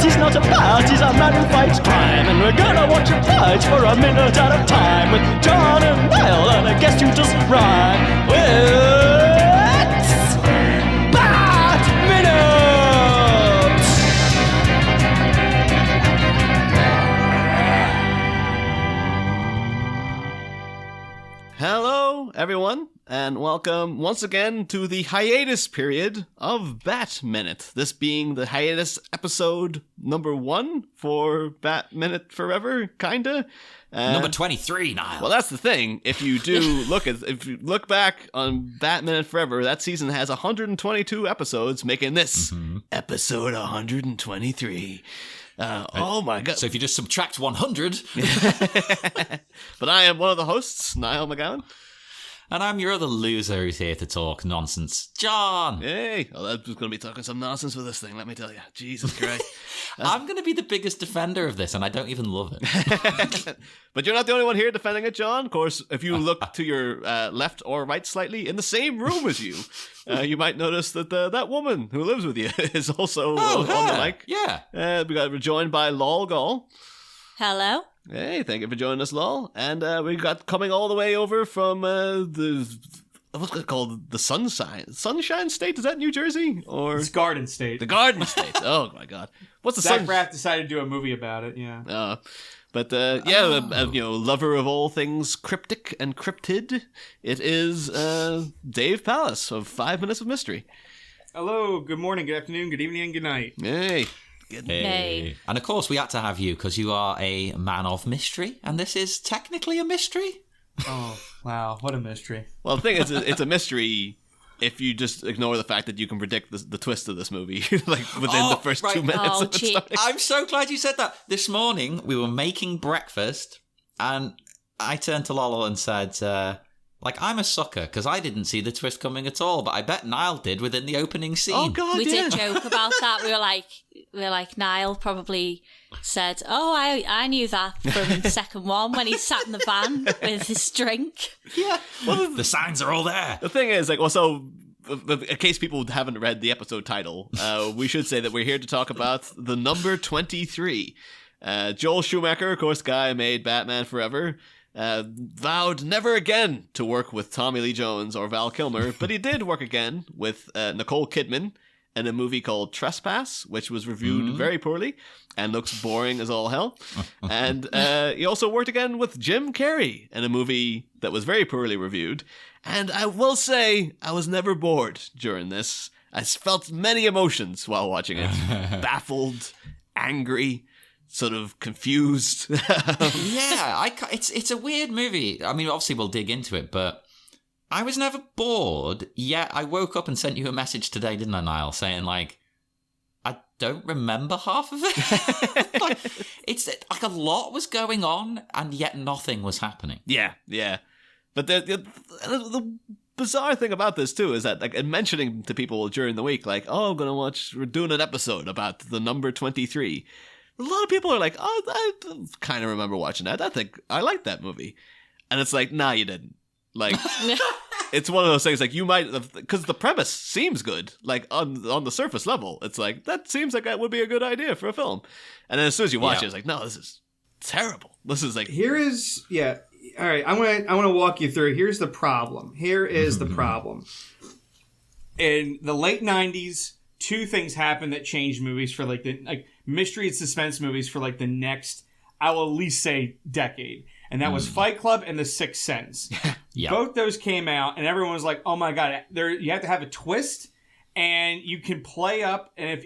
He's not a bat, he's a man who fights crime. And we're gonna watch him fight for a minute at a time. With John and Niall, and I guess you just rhyme with Bat Minute! Hello, everyone, and welcome once again to the hiatus period of Bat Minute. This being the hiatus episode number 1 for Bat Minute Forever, kinda. Number 23, Niall. Well, that's the thing. If you look back on Bat Minute Forever, that season has 122 episodes, making this episode 123. Oh my god. So if you just subtract 100. But I am one of the hosts, Niall McGowan. And I'm your other loser who's here to talk nonsense, John. Hey, well, I'm just going to be talking some nonsense with this thing, let me tell you. Jesus Christ. I'm going to be the biggest defender of this, and I don't even love it. But you're not the only one here defending it, John. Of course, if you look to your left or right slightly in the same room as you, you might notice that that woman who lives with you is also on the mic. Yeah. We're joined by Lal Gall. Hello. Hey, thank you for joining us, Lal. And we got coming all the way over from what's it called? The Sunshine State? Is that New Jersey? Or it's Garden State. The Garden State. Oh my God. What's the Zach Braff decided to do a movie about it, yeah. Lover of all things cryptic and cryptid, it is Dave Pallas of 5 Minutes of Mystery. Hello, good morning, good afternoon, good evening, and good night. Hey. Hey. And of course we had to have you because you are a man of mystery, and this is technically a mystery. Oh, wow, what a mystery. Well, the thing is, it's a mystery if you just ignore the fact that you can predict the twist of this movie like within the first 2 minutes of it starting. I'm so glad you said that. This morning we were making breakfast and I turned to Lalo and said, I'm a sucker because I didn't see the twist coming at all, but I bet Niall did within the opening scene. Oh God, we did joke about that. We were like Niall probably said, "Oh, I knew that from second one when he sat in the van with his drink." Yeah, well, the signs are all there. The thing is, in case people haven't read the episode title, we should say that we're here to talk about the number 23. Joel Schumacher, of course, guy who made Batman Forever. Vowed never again to work with Tommy Lee Jones or Val Kilmer, but he did work again with Nicole Kidman in a movie called Trespass, which was reviewed very poorly and looks boring as all hell. And he also worked again with Jim Carrey in a movie that was very poorly reviewed. And I will say, I was never bored during this. I felt many emotions while watching it. Baffled, angry, sort of confused. It's a weird movie. I mean, obviously we'll dig into it, but I was never bored. Yet I woke up and sent you a message today, didn't I, Niall, saying I don't remember half of it. It's like a lot was going on, and yet nothing was happening. Yeah. But the bizarre thing about this too is that, in mentioning to people during the week, we're doing an episode about the number 23. A lot of people are like, "Oh, I kind of remember watching that. I think I liked that movie," and it's like, "Nah, you didn't." It's one of those things you might have, because the premise seems good. On the surface level, it's like that seems like that would be a good idea for a film, and then as soon as you watch it, it's like, "No, this is terrible. This is like." All right. I want to walk you through. Here's the problem. Here is the problem. In the late '90s, two things happened that changed movies for mystery and suspense movies for the next, I will at least say, decade. And that was Fight Club and The Sixth Sense. Yep. Both those came out and everyone was like, "Oh my God, you have to have a twist and you can play up and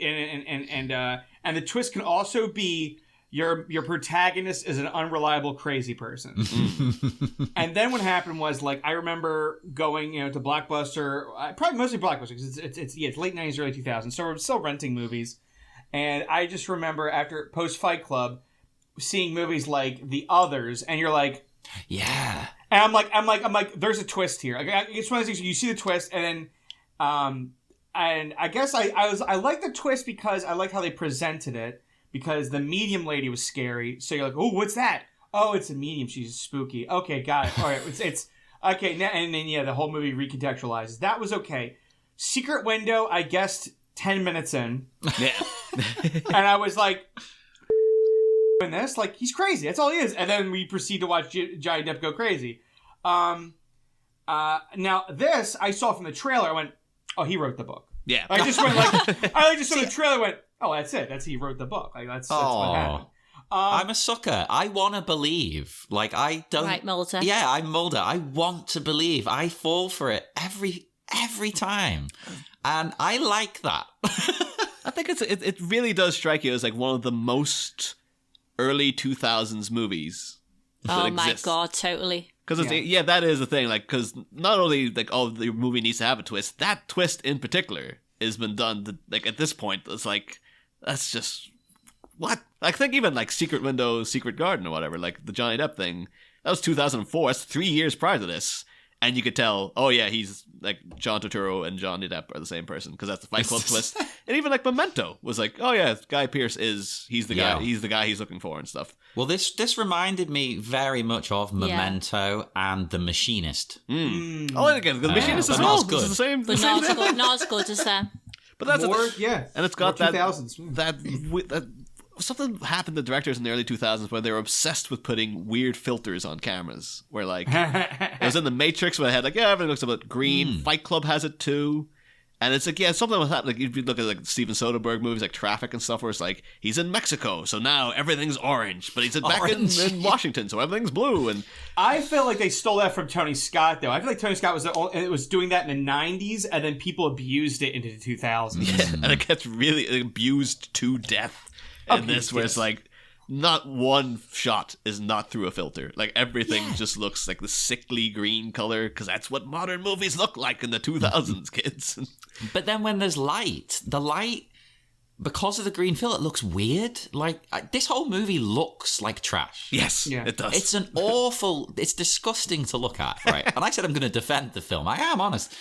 the twist can also be your protagonist is an unreliable crazy person." And then what happened was, I remember going, to Blockbuster, probably mostly Blockbuster because it's late 90s, early 2000s, so we're still renting movies. And I just remember after post Fight Club seeing movies like The Others, and you're like, yeah. And I'm like, there's a twist here. It's one of those things you see the twist, and then, and I guess I liked the twist because I liked how they presented it. Because the medium lady was scary. So you're like, "Oh, what's that? Oh, it's a medium. She's spooky. Okay, got it. All right, it's okay. Now, and then the whole movie recontextualizes. That was okay. Secret Window, I guessed 10 minutes in. Yeah. And I was like, in this, like, he's crazy. That's all he is. And then we proceed to watch Johnny Depp go crazy. Now this I saw from the trailer. I went, oh, he wrote the book. Yeah. I just went like, I just saw the trailer. And went, oh, that's it. He wrote the book. Like that's what happened. I'm a sucker. I want to believe. Like, I don't... Right, Mulder. Yeah, I'm Mulder. I want to believe. I fall for it every time. And I like that. I think it really does strike you as like one of the most early 2000s movies that Oh my exists. God, totally. Because that is the thing. Like, because not only like the movie needs to have a twist, that twist in particular has been done. Like at this point, it's like that's just what. I think even like Secret Window, Secret Garden, or whatever, like the Johnny Depp thing, that was 2004. That's 3 years prior to this, and you could tell. Oh yeah, he's like John Turturro and Johnny Depp are the same person because that's the Fight Club twist. And even like Memento was like, oh yeah, Guy Pearce he's the guy he's looking for and stuff. Well, this reminded me very much of Memento and The Machinist. Oh, and again, The Machinist as well. This is the same. But not as good as them. But that's and it's got more that 2000s. that something happened to directors in the early 2000s where they were obsessed with putting weird filters on cameras. Where like it was in The Matrix where they had like everything looks a bit green. Fight Club has it too. And it's like, something was happening. Like, if you look at like Steven Soderbergh movies like Traffic and stuff, where it's like he's in Mexico, so now everything's orange, but he's back in Washington, so everything's blue. And I feel like they stole that from Tony Scott, though. I feel like Tony Scott was doing that in the 90s, and then people abused it into the 2000s. Yeah, and it gets really abused to death in this, where it's like not one shot is not through a filter. Like everything just looks like the sickly green color because that's what modern movies look like in the 2000s, kids. But then when there's light, the light, because of the green filter, it looks weird. Like, this whole movie looks like trash. Yes, it does. It's it's disgusting to look at, right? And I said I'm going to defend the film. I am honest.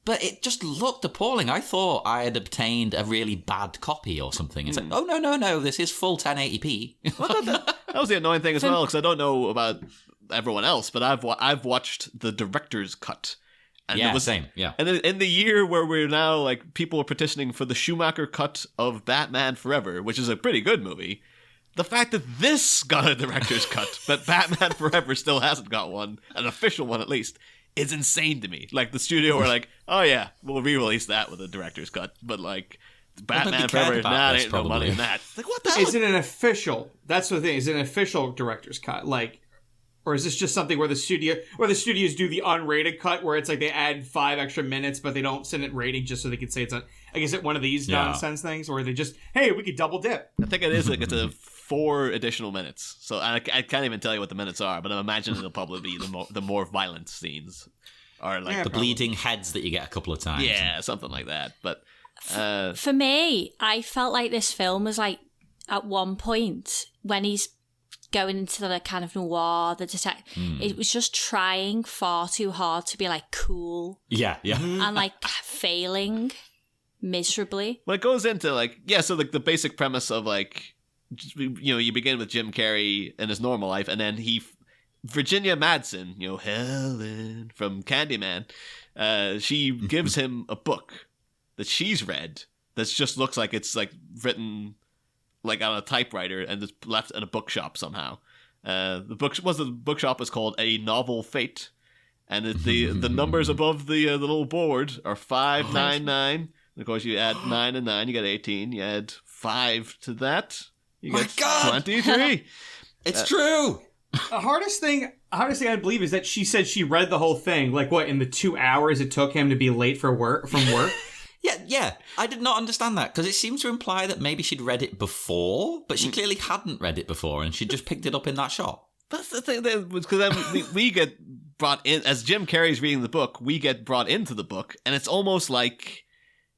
But it just looked appalling. I thought I had obtained a really bad copy or something. It's like, oh, no, this is full 1080p. Well, that was the annoying thing as well, because I don't know about everyone else, but I've watched the director's cut. And same, yeah. And in the year where we're now, like, people are petitioning for the Schumacher cut of Batman Forever, which is a pretty good movie, the fact that this got a director's cut, but Batman Forever still hasn't got one, an official one at least, is insane to me. Like, the studio were like, oh yeah, we'll re-release that with a director's cut, but like, Batman Forever, ain't no money in that. Like, what the hell? Is it an official? That's the thing. Is it an official director's cut? Like, or is this just something where the studios do the unrated cut, where it's like they add 5 extra minutes, but they don't send it rating just so they can say it's a? I guess it's one of these nonsense things, or they just, hey, we could double dip. I think it is like it's a 4 additional minutes. So I can't even tell you what the minutes are, but I'm imagining it'll probably be the more violent scenes, or like the bleeding heads that you get a couple of times. Yeah, something like that. But for me, I felt like this film was like at one point when he's going into the kind of noir, the detective, it was just trying far too hard to be like cool. Yeah. And like failing miserably. Well, it goes into like, so like the basic premise of like, you begin with Jim Carrey in his normal life, and then Virginia Madsen, Helen from Candyman, she gives him a book that she's read that just looks like it's like written like on a typewriter and it's left in a bookshop somehow. The bookshop is called A Novel Fate, and the numbers above the little board are 599. And of course, you add 9 and 9, you get 18. You add 5 to that, you get 23. It's true. The hardest thing I believe is that she said she read the whole thing, like what, in the 2 hours it took him to be late from work. Yeah. I did not understand that, because it seemed to imply that maybe she'd read it before, but she clearly hadn't read it before, and she just picked it up in that shop. That's the thing, because then we get brought in, as Jim Carrey's reading the book, we get brought into the book, and it's almost like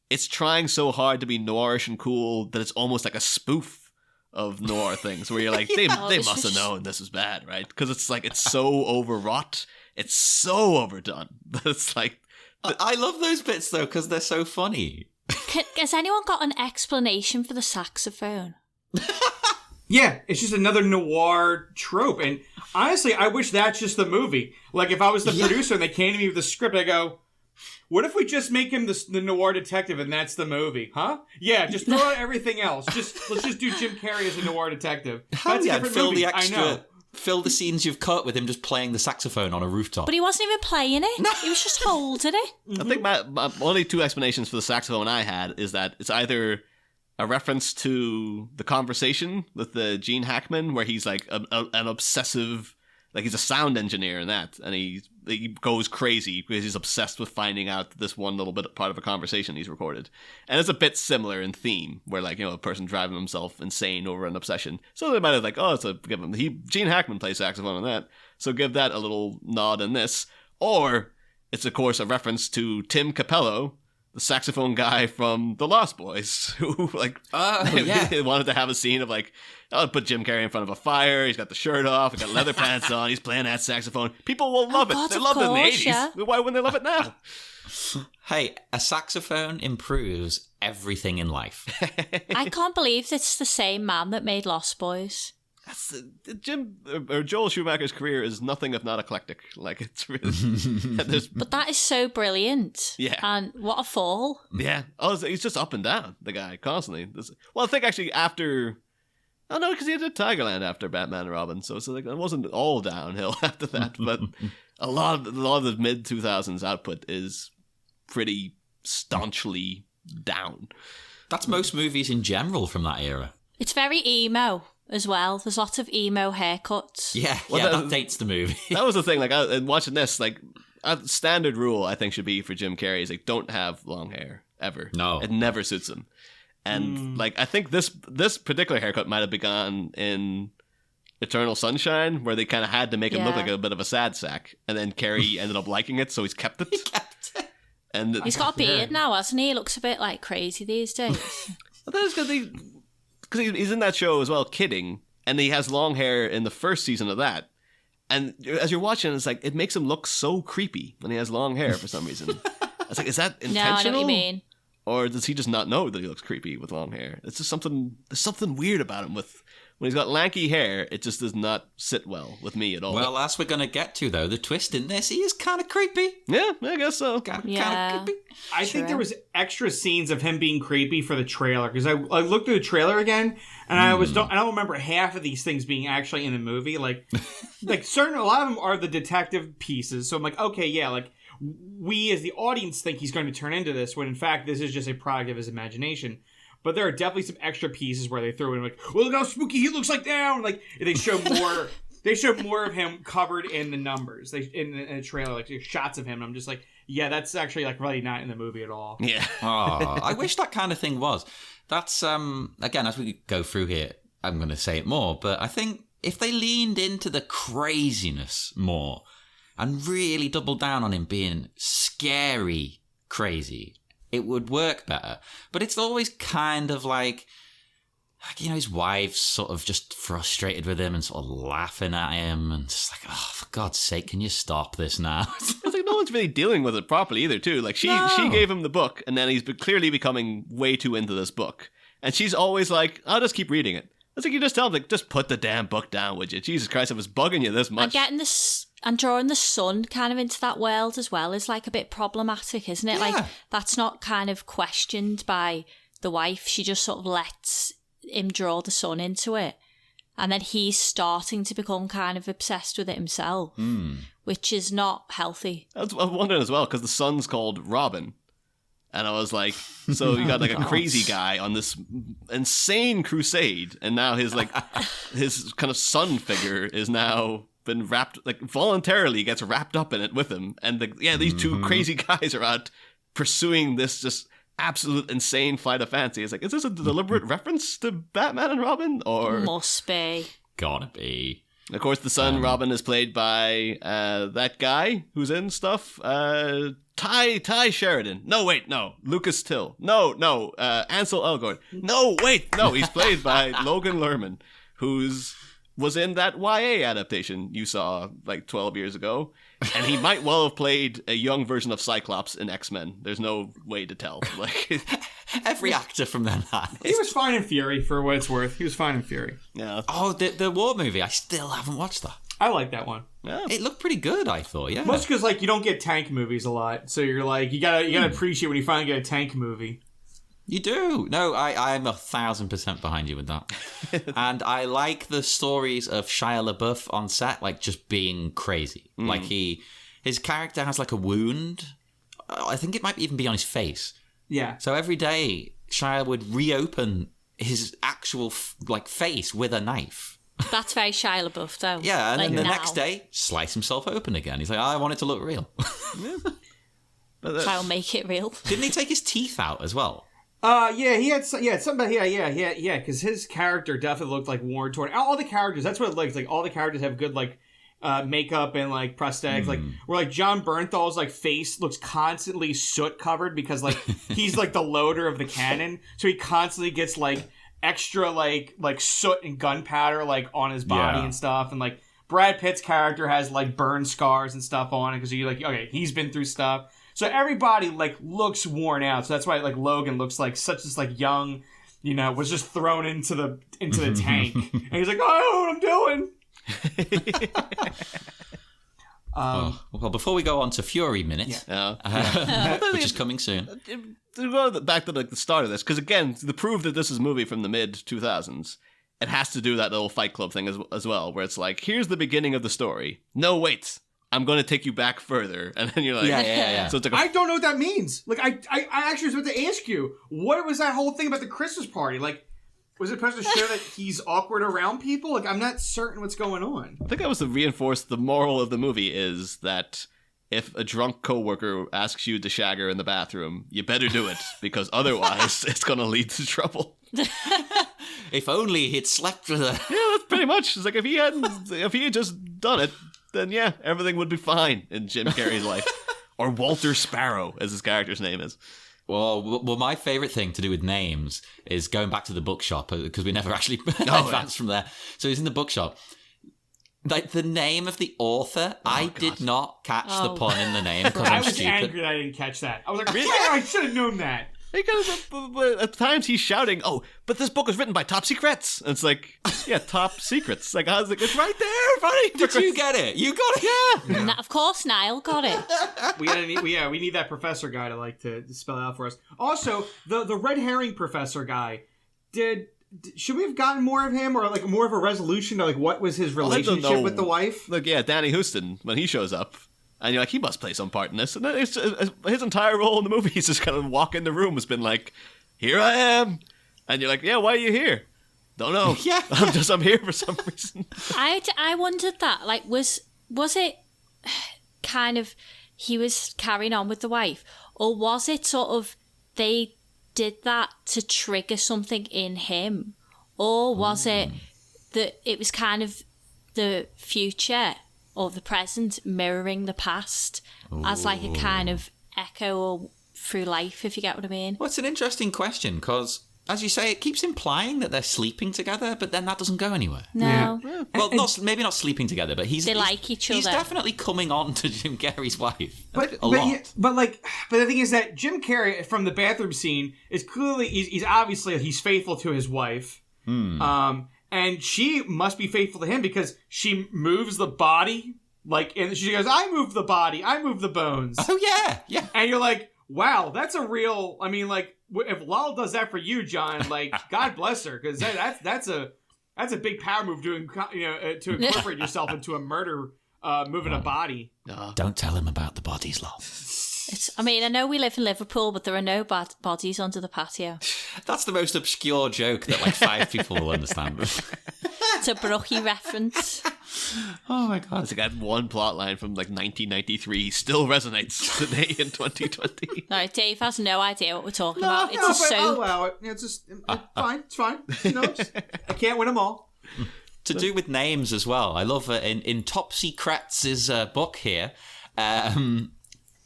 it's trying so hard to be noirish and cool that it's almost like a spoof of noir things, where you're like, they must have known this was bad, right? Because it's like, it's so overwrought, it's so overdone, that it's like... I love those bits, though, because they're so funny. Has anyone got an explanation for the saxophone? Yeah, it's just another noir trope. And honestly, I wish that's just the movie. Like, if I was the producer and they came to me with a script, I go, what if we just make him the noir detective and that's the movie? Huh? Yeah, just throw out everything else. Let's just do Jim Carrey as a noir detective. That's a different movie. I know. Fill the scenes you've cut with him just playing the saxophone on a rooftop. But he wasn't even playing it. No. He was just holding it. I think my only two explanations for the saxophone I had is that it's either a reference to The Conversation with the Gene Hackman, where he's like an obsessive, like he's a sound engineer in that, and he goes crazy because he's obsessed with finding out this one little bit part of a conversation he's recorded. And it's a bit similar in theme, where like, a person driving himself insane over an obsession. So they might have like, Gene Hackman plays saxophone in that, so give that a little nod in this. Or it's of course a reference to Tim Capello, the saxophone guy from The Lost Boys, who they wanted to have a scene of like, put Jim Carrey in front of a fire, he's got the shirt off, he's got leather pants on, he's playing that saxophone. People will love it. They loved it in the 80s. Yeah. Why wouldn't they love it now? Hey, a saxophone improves everything in life. I can't believe it's the same man that made Lost Boys. Joel Schumacher's career is nothing if not eclectic. Like, it's really... But that is so brilliant. Yeah. And what a fall. Yeah. Oh, he's just up and down, the guy, constantly. Well, I think actually after... Oh, no, because he did Tigerland after Batman and Robin, so it's like it wasn't all downhill after that, but a lot of the mid-2000s output is pretty staunchly down. That's most movies in general from that era. It's very emo as well. There's lots of emo haircuts. Yeah, that dates the movie. That was the thing, like, watching this, like, a standard rule I think should be for Jim Carrey is, like, don't have long hair, ever. No. It never suits him. And, like, I think this particular haircut might have begun in Eternal Sunshine, where they kind of had to make him look like a bit of a sad sack. And then Carrey ended up liking it, so he's kept it. And he's got a beard now, hasn't he? He looks a bit, like, crazy these days. I think it's because he's in that show as well, Kidding, and he has long hair in the first season of that. And as you're watching, it's like, it makes him look so creepy when he has long hair for some reason. I was like, is that intentional? No, I know what you mean. Or does he just not know that he looks creepy with long hair? It's just there's something weird about him when he's got lanky hair, it just does not sit well with me at all. Well, as we're going to get to, though, the twist in this, he is kind of creepy. Yeah, I guess so. Kind of creepy. I think there was extra scenes of him being creepy for the trailer, because I looked at the trailer again, and I don't remember half of these things being actually in the movie. Like a lot of them are the detective pieces. So I'm like, okay, yeah, like we as the audience think he's going to turn into this, when in fact this is just a product of his imagination. But there are definitely some extra pieces where they throw in like, well, look how spooky he looks like now. Like they show more. They show more of him covered in the numbers. In the trailer, like shots of him. And I'm just like, yeah, that's actually like really not in the movie at all. Yeah. Oh, I wish that kind of thing was. That's again, as we go through here, I'm going to say it more. But I think if they leaned into the craziness more and really doubled down on him being scary, crazy, it would work better. But it's always kind of like, his wife's sort of just frustrated with him and sort of laughing at him and just like, oh, for God's sake, can you stop this now? It's like no one's really dealing with it properly either, too. Like she gave him the book, and then he's clearly becoming way too into this book. And she's always like, I'll just keep reading it. It's like you just tell him, like, just put the damn book down, would you? Jesus Christ, if it's bugging you this much. And getting and drawing the son kind of into that world as well is like a bit problematic, isn't it? Yeah. Like that's not kind of questioned by the wife. She just sort of lets him draw the son into it. And then he's starting to become kind of obsessed with it himself, which is not healthy. I was wondering as well, because the son's called Robin. And I was like, so you got like a crazy guy on this insane crusade, and now his kind of son figure is now been wrapped, like voluntarily gets wrapped up in it with him. And these two crazy guys are out pursuing this just absolute insane flight of fancy. It's like, is this a deliberate reference to Batman and Robin? Or must be. Gotta be. Of course, the son, Robin, is played by that guy who's in stuff. Ty Sheridan. No, wait, no. Lucas Till. No. Ansel Elgort. No, wait, no. He's played by Logan Lerman, was in that YA adaptation you saw like 12 years ago. And he might well have played a young version of Cyclops in X-Men. There's no way to tell. Like, Every actor from then on. He was fine in Fury, for what it's worth. He was fine in Fury. Yeah. Oh, the war movie. I still haven't watched that. I like that one. Yeah. It looked pretty good, I thought, yeah. Most because, like, you don't get tank movies a lot. So you're like, you gotta appreciate when you finally get a tank movie. You do. No, I'm 1,000% behind you with that. And I like the stories of Shia LaBeouf on set, like, just being crazy. Like, his character has, like, a wound. I think it might even be on his face. Yeah. So every day, Shia would reopen his actual, face with a knife. That's very Shia LaBeouf, though. Yeah, and like then the now. next day, slice himself open again. He's like, I want it to look real. Try and make it real. Didn't he take his teeth out as well? Yeah, he had somebody, yeah, because his character definitely looked like worn torn. All the characters, that's what it looks like. All the characters have good like makeup and like prosthetics, like where like John Bernthal's like face looks constantly soot covered because like he's like the loader of the cannon, so he constantly gets like extra like soot and gunpowder like on his body and stuff, and like Brad Pitt's character has like burn scars and stuff on it because you're like, okay, he's been through stuff. So everybody like looks worn out. So that's why like Logan looks like such this like young, was just thrown into the tank, and he's like, oh, I know what I'm doing. Well, before we go on to Fury Minute, which is coming soon. To go back to like the start of this, because again, to prove that this is a movie from the mid 2000s, it has to do that little Fight Club thing as well, where it's like, here's the beginning of the story. No, wait, I'm going to take you back further, and then you're like, yeah. So it's like I don't know what that means. Like, I actually was about to ask you, what was that whole thing about the Christmas party? Like, was it supposed to show that he's awkward around people? Like, I'm not certain what's going on. I think that was to reinforce the moral of the movie is that if a drunk coworker asks you to shag her in the bathroom, you better do it, because otherwise it's going to lead to trouble. If only he'd slept with her. Yeah, that's pretty much. It's like if he had just done it, then yeah, everything would be fine in Jim Carrey's life. Or Walter Sparrow, as his character's name is. Well, my favourite thing to do with names is going back to the bookshop, because we never actually advanced from there. So he's in the bookshop. Like, the name of the author, I did not catch the pun in the name because I I'm was stupid. angry that I didn't catch that. I was like, really? I should have known that. Because at times he's shouting, "Oh, but this book was written by Top Secrets." And it's like, yeah, Top Secrets. Like, I was like, it's right there in front of you. Did you get it? You got it? Yeah. Of course, Niall got it. We need that professor guy to spell it out for us. Also, the red herring professor guy, should we have gotten more of him, or like more of a resolution to like what was his relationship with the wife? Look, yeah, Danny Houston, when he shows up, and you're like, he must play some part in this. And then his entire role in the movie is just kind of walk in the room has been like, here I am. And you're like, yeah, why are you here? Don't know. Yeah. I'm here for some reason. I wondered that. Like, was it kind of he was carrying on with the wife, or was it sort of they did that to trigger something in him, or was it that it was kind of the future or the present mirroring the past as like a kind of echo through life, if you get what I mean? Well, it's an interesting question, because, as you say, it keeps implying that they're sleeping together, but then that doesn't go anywhere. No. Yeah. Well, maybe not sleeping together, but They like each He's other. definitely coming on to Jim Carrey's wife. But a lot. but the thing is that Jim Carrey from the bathroom scene is clearly he's obviously he's faithful to his wife. And she must be faithful to him because she moves the body, like, and she goes, I move the body, I move the bones. Oh, yeah. And you're like, wow, that's a real, I mean, like, if Lal does that for you, John, like, God bless her, because that's a big power move to incorporate yourself into a murder, moving a body. Don't tell him about the bodies, Lal. I know we live in Liverpool, but there are no bodies under the patio. That's the most obscure joke that like 5 people will understand. It's a Brookie reference. Oh my god. It's like that one plot line from like 1993 still resonates today in 2020. No, Dave has no idea what we're talking about. It's a I'll soap. allow it. It's fine. It's fine. I can't win them all. To do with names as well. I love in Top Secrets' book here.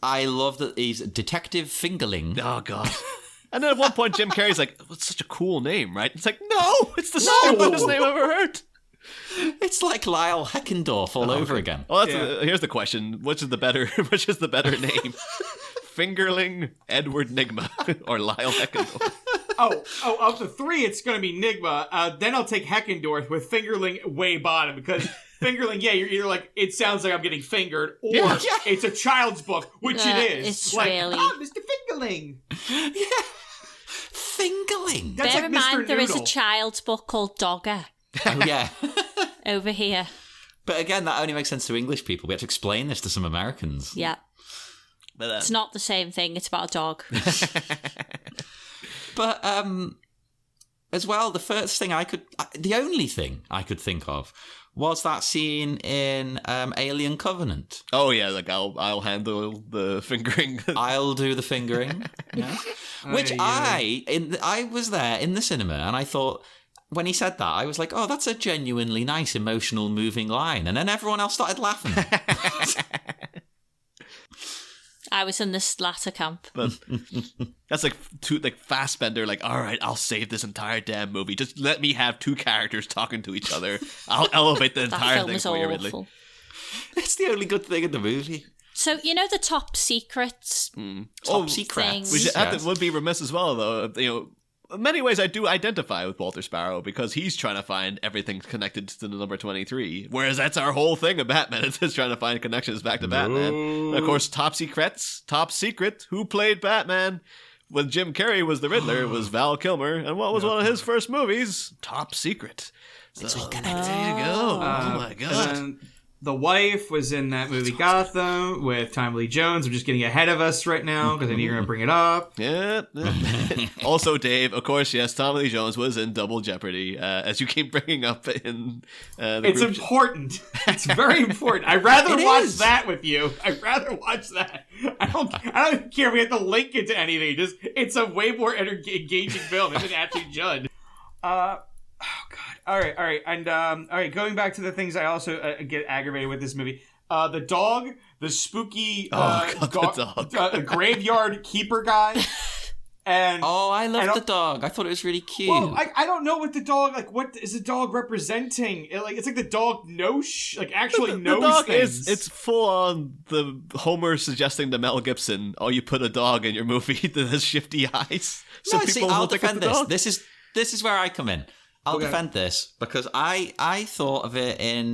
I love that he's Detective Fingerling. Oh, God. And then at one point, Jim Carrey's like, "It's such a cool name, right?" It's like, no, it's the stupidest name I've ever heard. It's like Lyle Heckendorf all over again. Well, here's the question: which is the better name, Fingerling, Edward Nygma, or Lyle Heckendorf. Oh, of the three, it's going to be Nygma. Then I'll take Heckendorf with Fingerling way bottom because Fingerling, yeah, you're either like, it sounds like I'm getting fingered, or it's a child's book, which it is. It's like, really... Mr. Fingerling. Yeah. Fingerling. That's Bear like in mind, Mr. there is a Noodle. child's book called Dogger Oh, yeah. over here. But again, that only makes sense to English people. We have to explain this to some Americans. Yeah. But, It's not the same thing. It's about a dog. But as well, the only thing I could think of was that scene in Alien Covenant. oh yeah, like I'll handle the fingering. I'll do the fingering. Yeah. Which I was there in the cinema, and I thought, when he said that, I was like, oh, that's a genuinely nice, emotional, moving line. And then everyone else started laughing. I was in this latter camp. But that's like Fassbender, like, all right, I'll save this entire damn movie. Just let me have two characters talking to each other. I'll elevate the That entire film thing is for you, Ridley. awful. It's the only good thing in the movie. So, you know the top secrets Top secret. things. We should would be remiss as well, though. You know, in many ways, I do identify with Walter Sparrow because he's trying to find everything connected to the number 23. Whereas that's our whole thing of Batman. It's just trying to find connections back to Batman. And of course, top secret. Who played Batman? When Jim Carrey was the Riddler, it was Val Kilmer. And what was one of his first movies? Top Secret. So, It's all connected. there you go. Oh my God. And the wife was in that movie Gotham with Tommy Lee Jones. I'm just getting ahead of us right now because I knew you were going to bring it up. Yeah. Also, Dave, of course, yes, Tommy Lee Jones was in Double Jeopardy, as you keep bringing up in the It's group. important. It's very important. I'd rather watch that with you. I'd rather watch that. I don't care if we have to link it to anything. Just it's a way more engaging film than actually judge. Oh God! All right, and all right. Going back to the things I also get aggravated with this movie. The dog, the spooky the graveyard keeper guy, and I love the dog. I thought it was really cute. well, I don't know what the dog like. What is the dog representing? It's like the dog knows actually the knows dog things. it's full on the Homer suggesting to Mel Gibson, "Oh, you put a dog in your movie that has shifty eyes." So no, people see, will I'll think it's defend the this. dog. This is where I come in. I'll defend this because I thought of it in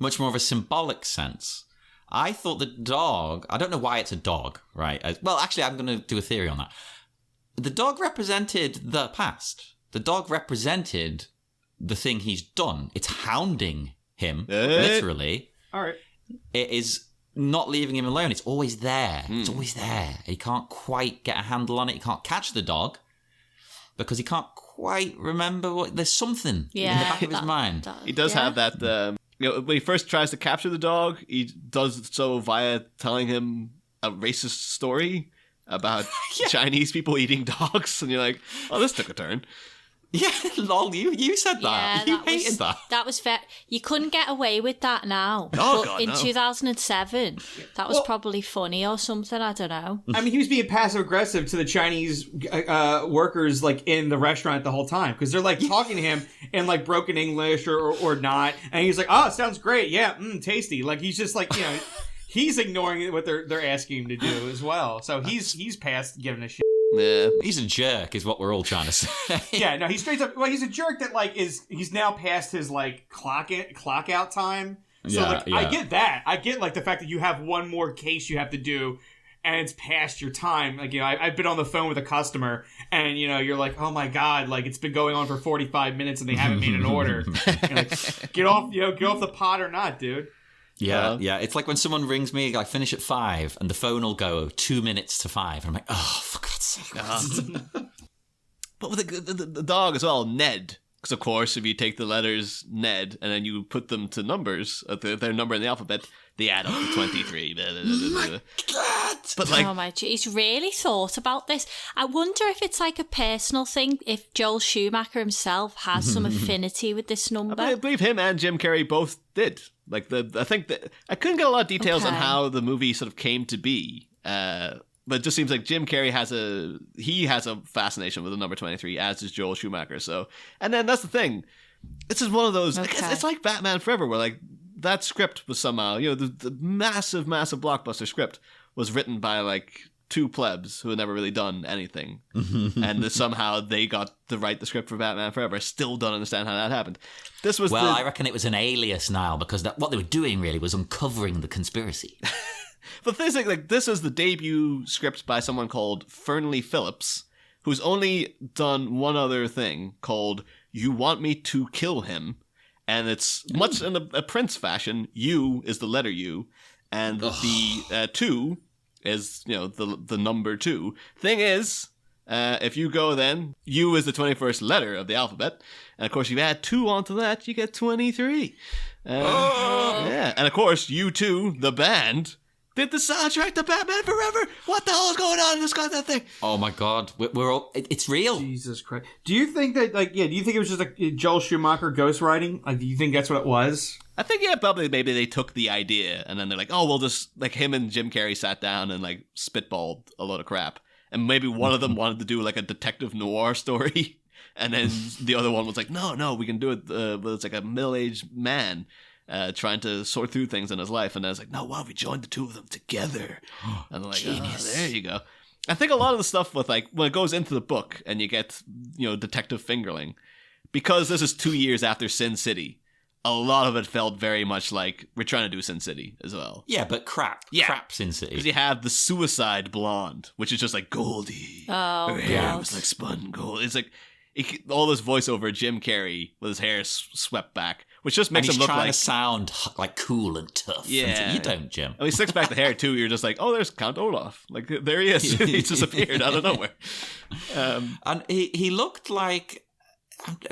much more of a symbolic sense. I thought the dog, I don't know why it's a dog, right? Well, actually, I'm going to do a theory on that. The dog represented the past. The dog represented the thing he's done. It's hounding him, literally. All right. It is not leaving him alone. It's always there. It's always there. He can't quite get a handle on it. He can't catch the dog because he can't quite remember what. There's something in the back of his mind. He does have that. When he first tries to capture the dog, he does so via telling him a racist story about Chinese people eating dogs, and you're like, "Oh, this took a turn." Yeah, lol, you said that. Yeah, you hated that. That was fair. You couldn't get away with that now. Oh, but God, in no. 2007, that was probably funny or something. I don't know. I mean, he was being passive aggressive to the Chinese workers, like in the restaurant the whole time, because they're like talking to him in like broken English or not, and he's like, "Oh, it sounds great, yeah, tasty." Like he's just like he's ignoring what they're asking him to do as well. So he's past giving a shit. Yeah. He's a jerk, is what we're all trying to say. Yeah, no, he's straight up. Well, he's a jerk that like he's now past his like clock out time. So I get that. I get like the fact that you have one more case you have to do, and it's past your time. Like I've been on the phone with a customer, and you're like, oh my God, like it's been going on for 45 minutes and they haven't made an order. You're like, get off the pot or not, dude. Yeah, yeah. It's like when someone rings me, I finish at 5, and the phone will go 2 minutes to 5, and I'm like, oh, for God's sake. But with the dog as well, Ned. Because, of course, if you take the letters Ned and then you put them to numbers, their number in the alphabet, they add up to 23. But like, oh my, he's really thought about this. I wonder if it's like a personal thing, if Joel Schumacher himself has some affinity with this number. I believe him and Jim Carrey both did. Like I think that I couldn't get a lot of details on how the movie sort of came to be. But it just seems like Jim Carrey has a fascination with the number 23, as does Joel Schumacher. So, and then that's the thing. It's just one of those. It's like Batman Forever, where like that script was somehow, the massive blockbuster script was written by like two plebs who had never really done anything, and somehow they got to write the script for Batman Forever. I still don't understand how that happened. This was I reckon it was an alias, Niall, because what they were doing really was uncovering the conspiracy. But this is the debut script by someone called Fernley Phillips, who's only done one other thing called You Want Me to Kill Him, and it's much in a Prince fashion. U is the letter U, and the 2 is, the number 2. Thing is, if you go then, U is the 21st letter of the alphabet, and of course you add 2 onto that, you get 23. Yeah, and of course U2, the band, did the soundtrack to Batman Forever. What the hell is going on in this goddamn thing? Oh my god, we're all, it's real. Jesus Christ. Do you think that, do you think it was just like Joel Schumacher ghostwriting? Like, do you think that's what it was? I think, probably maybe they took the idea and then they're like, oh, we'll just, like, him and Jim Carrey sat down and, like, spitballed a load of crap. And maybe one of them wanted to do, like, a detective noir story. And then the other one was like, no, we can do it, but it's like a middle-aged man trying to sort through things in his life. And I was like, no, wow, we joined the two of them together. And I'm like, there you go. I think a lot of the stuff with, like, when it goes into the book and you get, Detective Fingerling, because this is 2 years after Sin City, a lot of it felt very much like we're trying to do Sin City as well. Yeah, but crap. Yeah. Crap Sin City. Because you have the Suicide Blonde, which is just like Goldie. Oh, her hair was like spun gold. It's like all this voiceover, Jim Carrey with his hair swept back, which just makes him look like... he's trying to sound like cool and tough. Yeah. You don't, Jim. And he slicks back the hair too. You're just like, oh, there's Count Olaf. Like, there he is. He just appeared out of nowhere. And he looked like...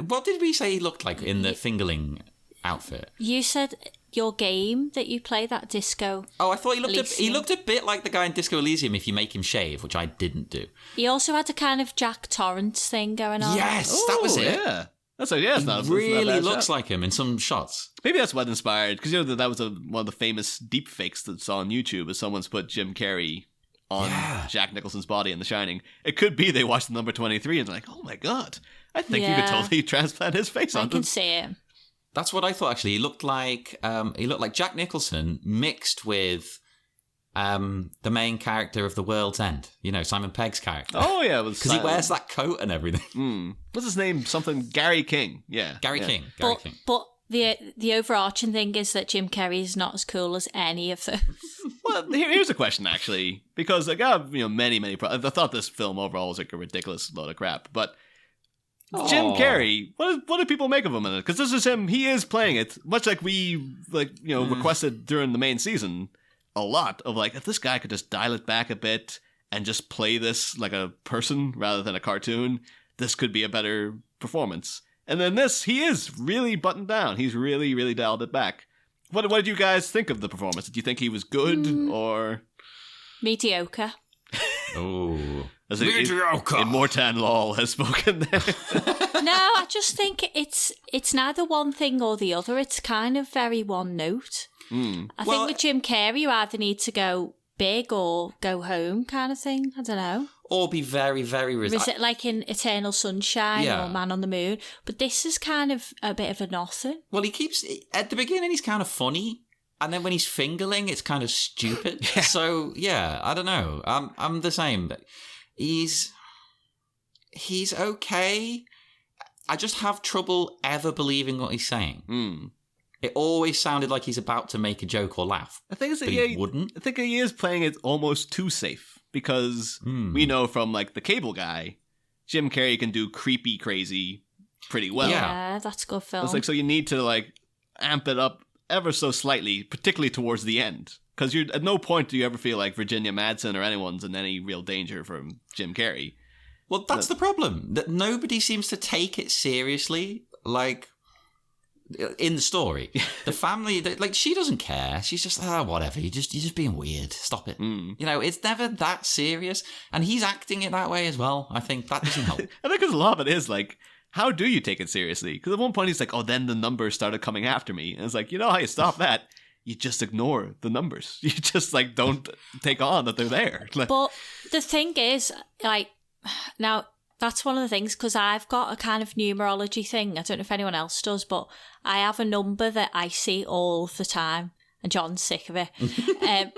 What did we say he looked like in the Fingerling outfit? You said your game that you play, that Disco. Oh, I thought he looked a bit like the guy in Disco Elysium if you make him shave, which I didn't do. He also had a kind of Jack Torrance thing going on. Yes, that was it. Yeah. That's like, it's not really looks shot. like him in some shots. Maybe that's what inspired, because that was one of the famous deep fakes that's on YouTube, is someone's put Jim Carrey on Jack Nicholson's body in The Shining. It could be they watched the number 23 and they're like, oh my god, I think you could totally transplant his face on. I can see it. That's what I thought. Actually, he looked like Jack Nicholson mixed with the main character of The World's End. Simon Pegg's character. Oh yeah, because he wears that coat and everything. What's his name? Something Gary King. Yeah, Gary King. But the overarching thing is that Jim Carrey is not as cool as any of those. Well, here's a question actually, because I got many I thought this film overall was like a ridiculous load of crap, but. Jim Carrey, what do people make of him in it? Because this is him. He is playing it, much like we requested during the main season. A lot of if this guy could just dial it back a bit and just play this like a person rather than a cartoon, this could be a better performance. And then he is really buttoned down. He's really, really dialed it back. What did you guys think of the performance? Did you think he was good or mediocre? Oh. Mediocre. Immortan Lal has spoken there. No, I just think it's neither one thing or the other. It's kind of very one note. I think with Jim Carrey, you either need to go big or go home kind of thing. I don't know. Or be very, very... like in Eternal Sunshine or Man on the Moon. But this is kind of a bit of a nothing. Well, at the beginning, he's kind of funny. And then when he's fingerling, it's kind of stupid. So, I don't know. I'm the same. He's okay. I just have trouble ever believing what he's saying. It always sounded like he's about to make a joke or laugh. I think he wouldn't. I think he is playing it almost too safe, because we know from The Cable Guy, Jim Carrey can do creepy crazy pretty well. Yeah, that's a good film. It's so you need to amp it up ever so slightly, particularly towards the end. Because at no point do you ever feel like Virginia Madsen or anyone's in any real danger from Jim Carrey. Well, that's the problem. That nobody seems to take it seriously, in the story. The family, she doesn't care. She's just, whatever. You're just being weird. Stop it. It's never that serious. And he's acting it that way as well. I think that doesn't help. I think because a lot of it is how do you take it seriously? Because at one point he's like, oh, then the numbers started coming after me. And it's like, you know how you stop that? You just ignore the numbers. You just don't take on that they're there. But the thing is, now that's one of the things, because I've got a kind of numerology thing. I don't know if anyone else does, but I have a number that I see all the time. and John's sick of it.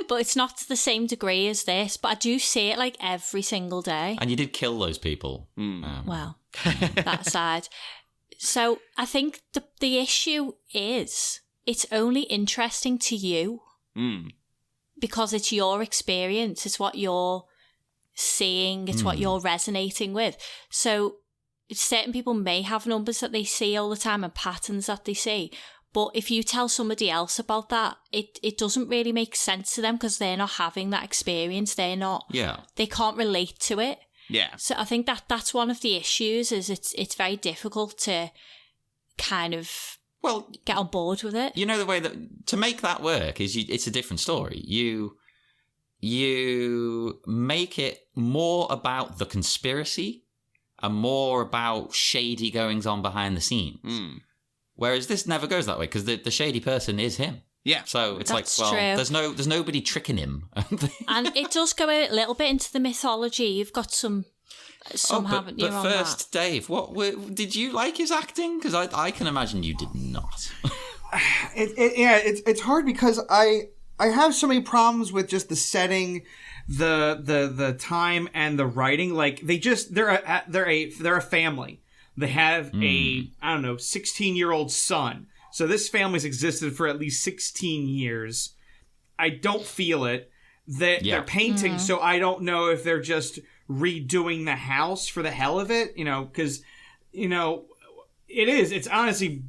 But it's not to the same degree as this. But I do see it like every single day. And you did kill those people. Well, that aside. So I think the issue is it's only interesting to you because it's your experience. It's what you're seeing. It's what you're resonating with. So certain people may have numbers that they see all the time and patterns that they see. But if you tell somebody else about that, it doesn't really make sense to them because they're not having that experience. They can't relate to it. Yeah. So I think that's one of the issues is it's very difficult to kind of get on board with it. You know, the way that to make that work is it's a different story. You make it more about the conspiracy and more about shady goings on behind the scenes. Whereas this never goes that way because the shady person is him. Yeah. So it's That's true. There's nobody tricking him. And it does go a little bit into the mythology. You've got some haven't you? But first, Dave, did you like his acting? Because I can imagine you did not. It's hard because I have so many problems with just the setting, the time, and the writing. Like they're a family. They have a 16-year-old son. So this family's existed for at least 16 years. I don't feel it. They're painting, so I don't know if they're just redoing the house for the hell of it. Because it's honestly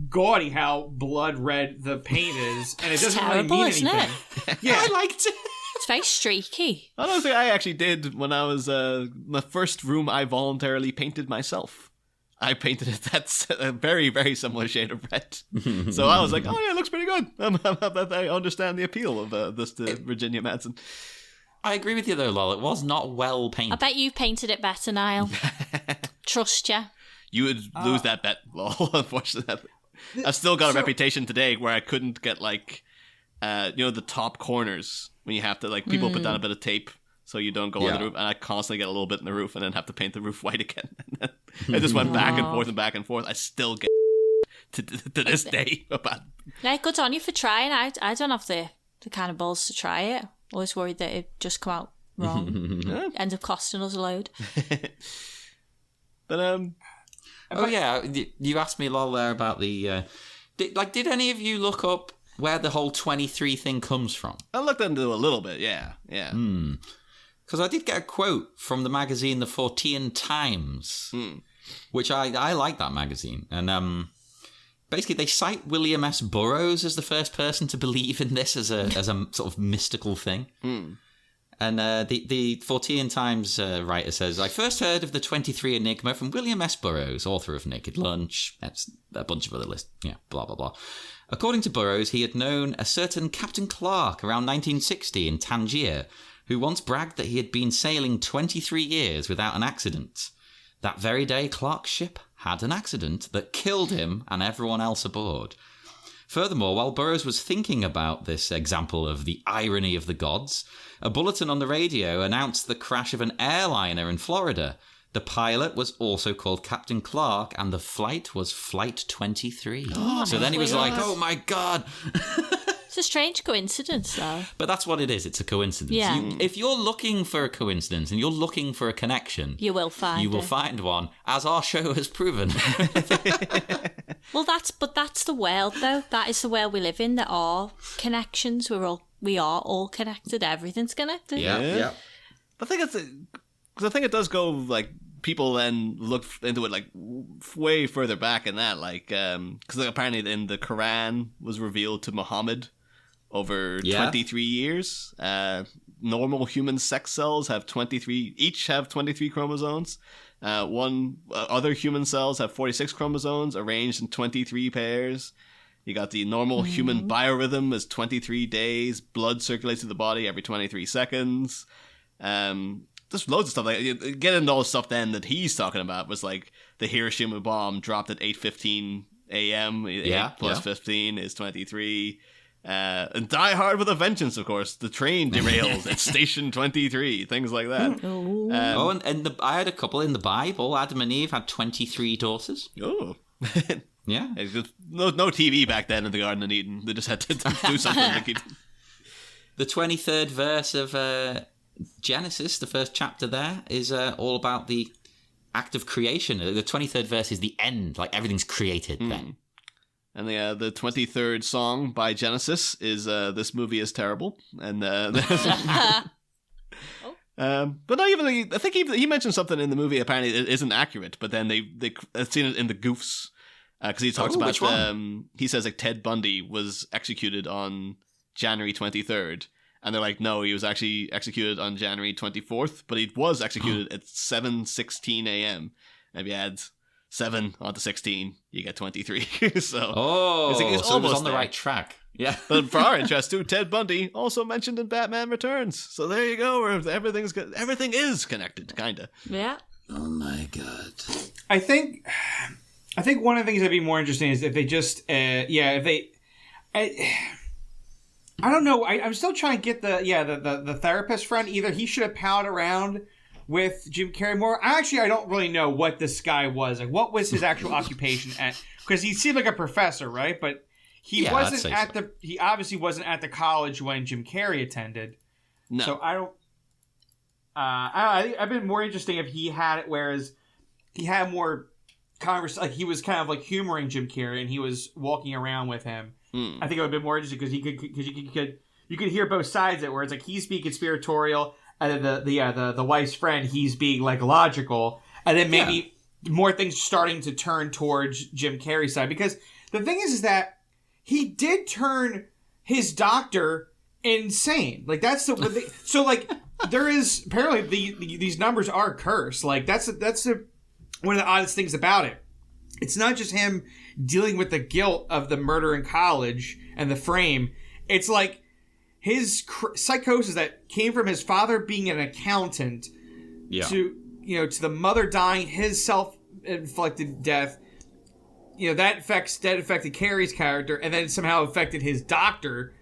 gaudy how blood red the paint is, and it doesn't really mean anything. Yeah, I liked it. It's very streaky. Honestly, I actually did when I was the first room I voluntarily painted myself. I painted it that's a very, very similar shade of red. So I was like, oh yeah, it looks pretty good. I understand the appeal of this to Virginia Madsen. I agree with you though, Lol. It was not well painted. I bet you painted it better, Niall. Trust you. You would lose that bet, Lol, unfortunately. I've still got a reputation today where I couldn't get the top corners when you have to people put down a bit of tape so you don't go on the roof, and I constantly get a little bit in the roof and then have to paint the roof white again. I just went back and forth and back and forth. I still get to this day about. Yeah, good on you for trying. I don't have the kind of balls to try it. Always worried that it'd just come out wrong. End up costing us a load. But you asked me, Lol, there about the. Did any of you look up where the whole 23 thing comes from? I looked into it a little bit. Yeah. Because I did get a quote from the magazine The Fortean Times, which I like that magazine. And basically they cite William S. Burroughs as the first person to believe in this as a sort of mystical thing. And the Fortean Times writer says, I first heard of the 23 Enigma from William S. Burroughs, author of Naked Lunch, that's a bunch of other lists, blah, blah, blah. According to Burroughs, he had known a certain Captain Clark around 1960 in Tangier, who once bragged that he had been sailing 23 years without an accident. That very day, Clark's ship had an accident that killed him and everyone else aboard. Furthermore, while Burroughs was thinking about this example of the irony of the gods, a bulletin on the radio announced the crash of an airliner in Florida. The pilot was also called Captain Clark, and the flight was Flight 23. So then he was like, oh my God. It's a strange coincidence, though. But that's what it is. It's a coincidence. Yeah. If you're looking for a coincidence and you're looking for a connection, you will find one, as our show has proven. Well, that's the world, though. That is the world we live in. There are connections. We are all connected. Everything's connected. Yeah. I think it does go people then look into it way further back in that, because apparently in the Quran was revealed to Muhammad over 23 years. Normal human sex cells have 23, each have 23 chromosomes. Other human cells have 46 chromosomes arranged in 23 pairs. You got the normal human biorhythm is 23 days. Blood circulates through the body every 23 seconds. There's loads of stuff. Get into all the stuff then that he's talking about was the Hiroshima bomb dropped at 8:15 a.m. 8 plus 15 is 23. And Die Hard with a Vengeance, of course. The train derails at Station 23. Things like that. I had a couple in the Bible. Adam and Eve had 23 daughters. Oh. Yeah. No TV back then in the Garden of Eden. They just had to do something to keep... The 23rd verse of Genesis, the first chapter there, is all about the act of creation. The 23rd verse is the end, like everything's created then. And the 23rd song by Genesis is "This Movie Is Terrible," and but not even. I think he mentioned something in the movie. Apparently, it isn't accurate. But then they seen it in the goofs because he talks about. Which one? He says like Ted Bundy was executed on January 23rd, and they're like, no, he was actually executed on January 24th, but he was executed at 7:16 a.m. And if you add 7 onto 16, you get 23. So so it was on the right track. Yeah. But for our interest too, Ted Bundy also mentioned in Batman Returns. So there you go. Where everything is connected, kinda. Yeah. Oh my god. I think one of the things that'd be more interesting is if they just I don't know. I'm still trying to get the therapist friend. Either he should have palled around with Jim Carrey more. I don't really know what this guy was. Like, what was his actual occupation at? Because he seemed like a professor, right? But he wasn't at the. He obviously wasn't at the college when Jim Carrey attended. No. So I don't. I've been more interesting if he had it, whereas he had more like he was kind of like humoring Jim Carrey and he was walking around with him. I think it would have been more interesting because you could hear both sides of it, where it's like he's being conspiratorial, and then the wife's friend, he's being like logical, and then maybe more things starting to turn towards Jim Carrey's side. Because the thing is that he did turn his doctor insane. Like that's the so like there is apparently these numbers are cursed. Like that's one of the oddest things about it. It's not just him dealing with the guilt of the murder in college and the frame. It's like his psychosis that came from his father being an accountant to the mother dying, his self-inflicted death. That affected Carrey's character, and then somehow affected his doctor.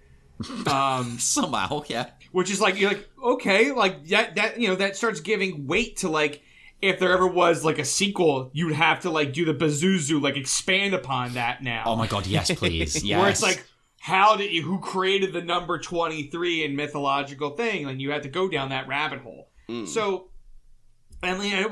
Somehow, yeah. Which is like, you're like, okay, like that starts giving weight to like, if there ever was like a sequel, you'd have to like do the Pazuzu, like expand upon that now. Oh my god, yes, please. Yes. Where it's like, who created the number 23 in mythological thing? And you had to go down that rabbit hole. So, and I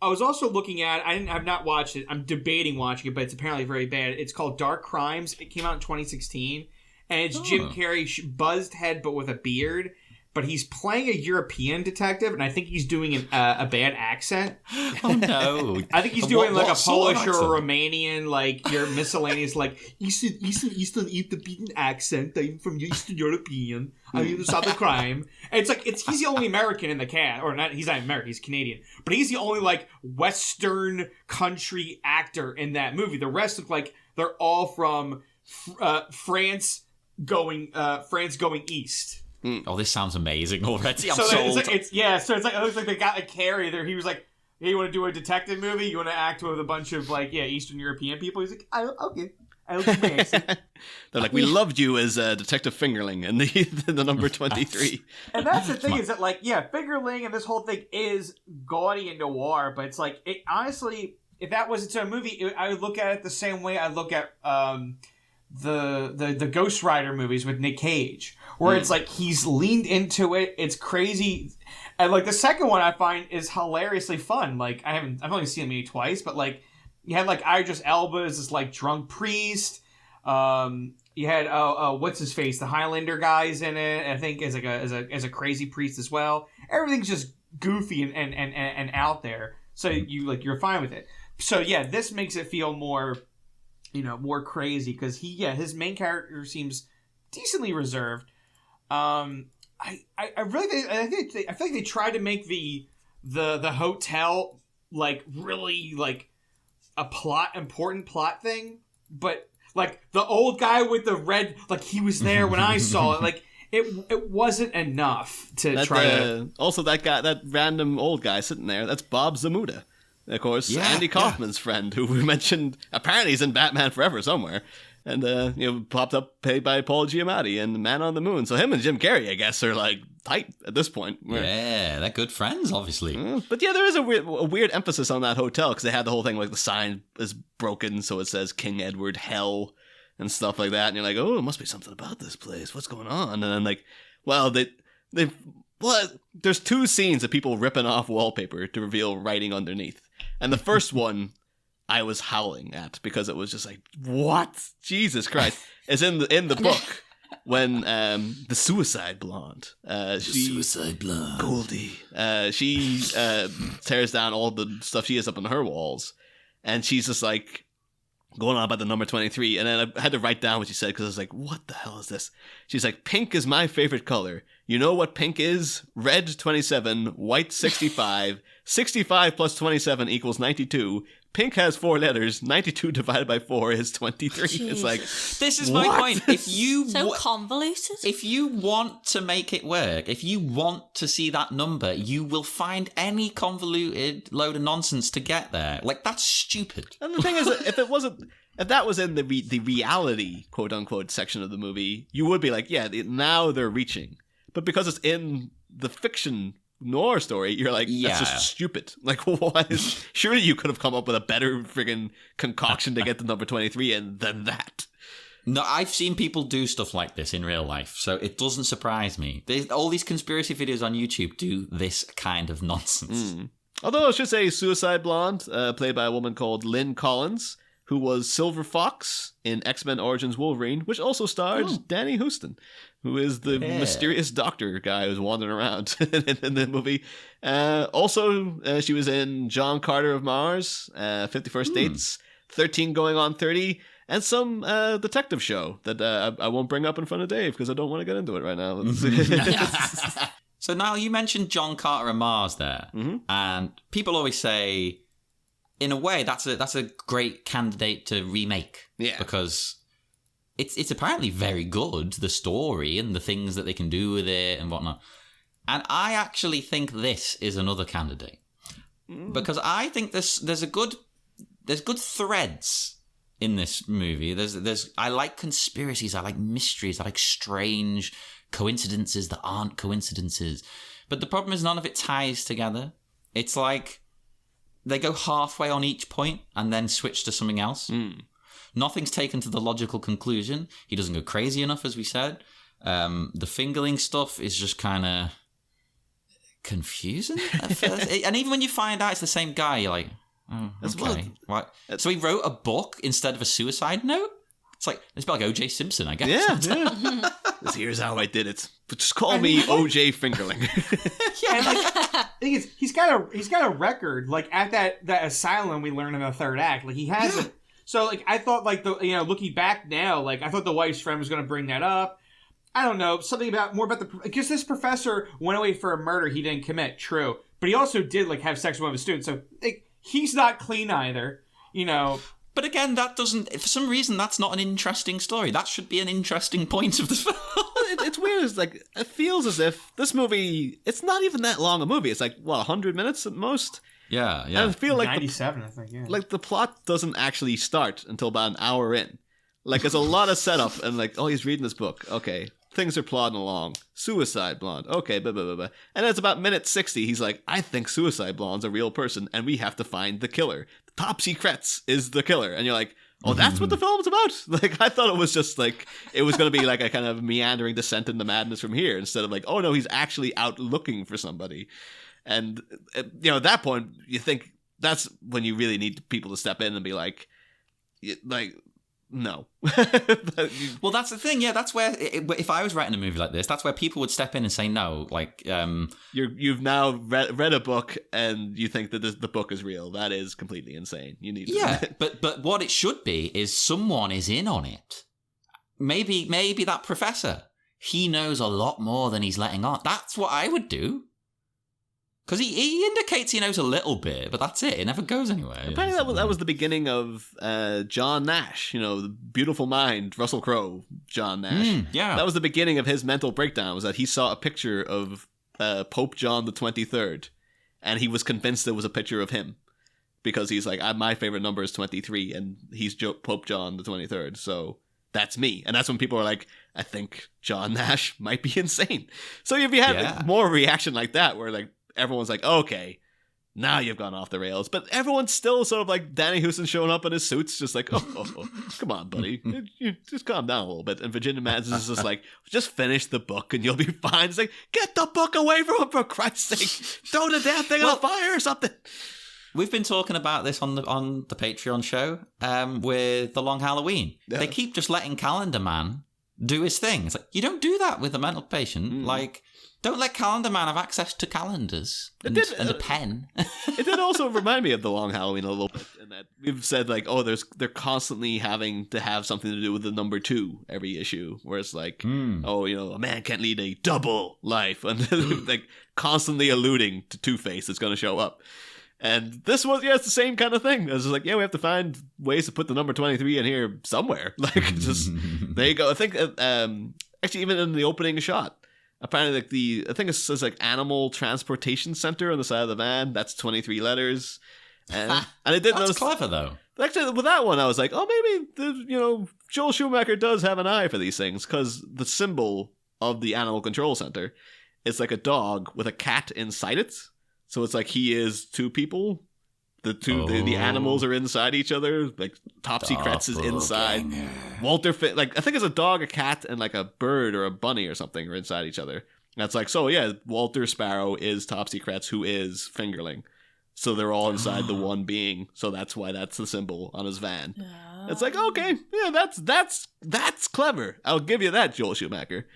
was also looking at, I've not watched it. I'm debating watching it, but it's apparently very bad. It's called Dark Crimes. It came out in 2016. And it's Jim Carrey, buzzed head, but with a beard. But he's playing a European detective, and I think he's doing a bad accent. Oh, no. I think he's doing like a Polish or a Romanian, like your miscellaneous, like, Eastern European accent. I'm from Eastern European. I mean, it's not the crime. And it's like, he's the only American in the cast. Or not, he's not American, he's Canadian. But he's the only, like, Western country actor in that movie. The rest look like they're all from France going east. Oh, this sounds amazing already. I'm sold. So it looks like they got a Carrey there. He was like, hey, you want to do a detective movie? You want to act with a bunch of like, Eastern European people? He's like, okay. They're like, we loved you as Detective Fingerling in the number 23. And that's the thing is that like, Fingerling and this whole thing is gaudy and noir, but it's like, it honestly, if that was its own movie, I would look at it the same way I look at the Ghost Rider movies with Nick Cage, where it's like he's leaned into it. It's crazy, and like the second one I find is hilariously fun. Like I've only seen it maybe twice, but like you had like Idris Elba as this like drunk priest. You had what's his face, the Highlander guys in it. I think as a crazy priest as well. Everything's just goofy and out there. So you're fine with it. So yeah, this makes it feel more, more crazy because his main character seems decently reserved. I feel like they tried to make the hotel like really like a important plot thing, but like the old guy with the red, like he was there when I saw it, like it wasn't enough to try to. Also, that guy, that random old guy sitting there, that's Bob Zamuda. Of course, Andy Kaufman's friend, who we mentioned, apparently he's in Batman Forever somewhere. And, popped up paid by Paul Giamatti and Man on the Moon. So him and Jim Carrey, I guess, are, like, tight at this point. Yeah, they're good friends, obviously. But yeah, there is a weird emphasis on that hotel, because they had the whole thing, like, the sign is broken, so it says King Edward Hell and stuff like that. And you're like, oh, it must be something about this place. What's going on? And then, like, well, there's 2 scenes of people ripping off wallpaper to reveal writing underneath. And the first one, I was howling at, because it was just like, what? Jesus Christ. It's in the book when the suicide blonde, Goldie, she tears down all the stuff she has up on her walls, and she's just like going on about the number 23, and then I had to write down what she said, because I was like, what the hell is this? She's like, pink is my favorite color. You know what pink is? Red 27, white 65, 65 plus 27 equals 92. Pink has 4 letters. 92 divided by 4 is 23. Jeez. It's like, this is my point. If you so convoluted. If you want to make it work, if you want to see that number, you will find any convoluted load of nonsense to get there. Like, that's stupid. And the thing is, if that was in the reality, quote unquote, section of the movie, you would be like, yeah, now they're reaching. But because it's in the fiction noir story, you're like, that's just stupid. Like, why? Surely you could have come up with a better friggin' concoction to get the number 23 in than that. No, I've seen people do stuff like this in real life, so it doesn't surprise me. All these conspiracy videos on YouTube do this kind of nonsense. Although I should say Suicide Blonde, played by a woman called Lynn Collins, who was Silver Fox in X-Men Origins Wolverine, which also starred Danny Huston, who is the mysterious doctor guy who's wandering around in the movie. Also, she was in John Carter of Mars, 51st Dates, 13 Going on 30, and some detective show that I won't bring up in front of Dave because I don't want to get into it right now. So now you mentioned John Carter of Mars there, and people always say, in a way, that's a great candidate to remake. Yeah. Because it's apparently very good, the story and the things that they can do with it and whatnot. And I actually think this is another candidate. Because I think there's good threads in this movie. I like conspiracies, I like mysteries, I like strange coincidences that aren't coincidences. But the problem is none of it ties together. It's like they go halfway on each point and then switch to something else. Nothing's taken to the logical conclusion. He doesn't go crazy enough, as we said. The Fingerling stuff is just kind of confusing at first. And even when you find out it's the same guy, you're like, oh, okay. What? So he wrote a book instead of a suicide note? It's about like O.J. Simpson, I guess. Yeah. Here's how I did it. But just call me O.J. Fingerling. The thing is, he's got a record, like, at that asylum we learned in the third act. Like, he has a... So, like, I thought, like, looking back now, like, I thought the wife's friend was going to bring that up. I don't know, something more about because this professor went away for a murder he didn't commit, true. But he also did, like, have sex with one of his students, so, like, he's not clean either, But again, that doesn't... For some reason, that's not an interesting story. That should be an interesting point of the film. It's weird. It's like, it feels as if this movie... It's not even that long a movie. It's like, 100 minutes at most? Yeah. And I feel like 97, I think, yeah. Like, the plot doesn't actually start until about an hour in. Like, there's a lot of setup, and like, he's reading this book. Okay. Things are plodding along. Suicide Blonde. Okay, blah, blah, blah, blah. And it's about minute 60. He's like, I think Suicide Blonde's a real person, and we have to find the killer. Top Secrets is the killer. And you're like, oh, that's what the film's about? Like, I thought it was just like, it was going to be like a kind of meandering descent into madness from here, instead of like, oh no, he's actually out looking for somebody. And, at that point, you think that's when you really need people to step in and be like, no. Well, that's the thing. Yeah, that's where if I was writing a movie like this, that's where people would step in and say no. Like, you've now read a book and you think that the book is real. That is completely insane. You need to. Yeah, but what it should be is someone is in on it. Maybe that professor, he knows a lot more than he's letting on. That's what I would do. Because he indicates he knows a little bit, but that's it. It never goes anywhere. Apparently that was the beginning of John Nash, the beautiful mind, Russell Crowe, John Nash. Yeah. That was the beginning of his mental breakdown, was that he saw a picture of Pope John the 23rd, and he was convinced it was a picture of him. Because he's like, my favorite number is 23, and he's Pope John the 23rd, so that's me. And that's when people are like, I think John Nash might be insane. So if you had like, more reaction like that, where like everyone's like, okay, now you've gone off the rails. But everyone's still sort of like Danny Houston showing up in his suits, just like, oh come on, buddy. You just calm down a little bit. And Virginia Madsen is just like, just finish the book and you'll be fine. It's like, get the book away from him, for Christ's sake. Throw the damn thing on fire or something. We've been talking about this on the Patreon show with The Long Halloween. Yeah. They keep just letting Calendar Man do his thing. It's like, you don't do that with a mental patient. Like, don't let Calendar Man have access to calendars and a pen. It did also remind me of The Long Halloween a little bit, in that we've said like, oh, they're constantly having to have something to do with the number 2 every issue, where it's like, oh, you know, a man can't lead a double life, and like constantly alluding to Two-Face that's going to show up. And this was, it's the same kind of thing. It was like, we have to find ways to put the number 23 in here somewhere. Like, just, there you go. I think, actually, even in the opening shot, apparently, like I think it says like Animal Transportation Center on the side of the van. That's 23 letters. And I did notice. That's clever, though. Actually, with that one, I was like, oh, maybe, Joel Schumacher does have an eye for these things, because the symbol of the Animal Control Center is like a dog with a cat inside it. So it's like he is 2 people. The animals are inside each other. Like Topsy Kretz is inside. Walter like I think it's a dog, a cat, and like a bird or a bunny or something are inside each other. And that's like, so yeah, Walter Sparrow is Topsy Kretz, who is Fingerling. So they're all inside the one being. So that's why that's the symbol on his van. It's like, okay, yeah, that's clever. I'll give you that, Joel Schumacher.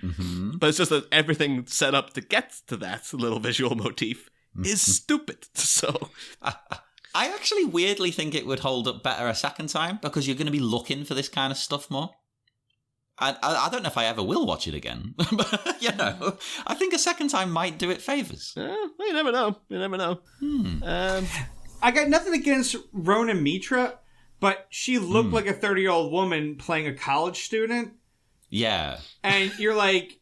But it's just that everything set up to get to that little visual motif is stupid. So I actually weirdly think it would hold up better a second time, because you're going to be looking for this kind of stuff more. I don't know if I ever will watch it again, but I think a second time might do it favors. Well, you never know. I got nothing against Rona Mitra, but she looked like a 30-year-old woman playing a college student. Yeah. And you're like,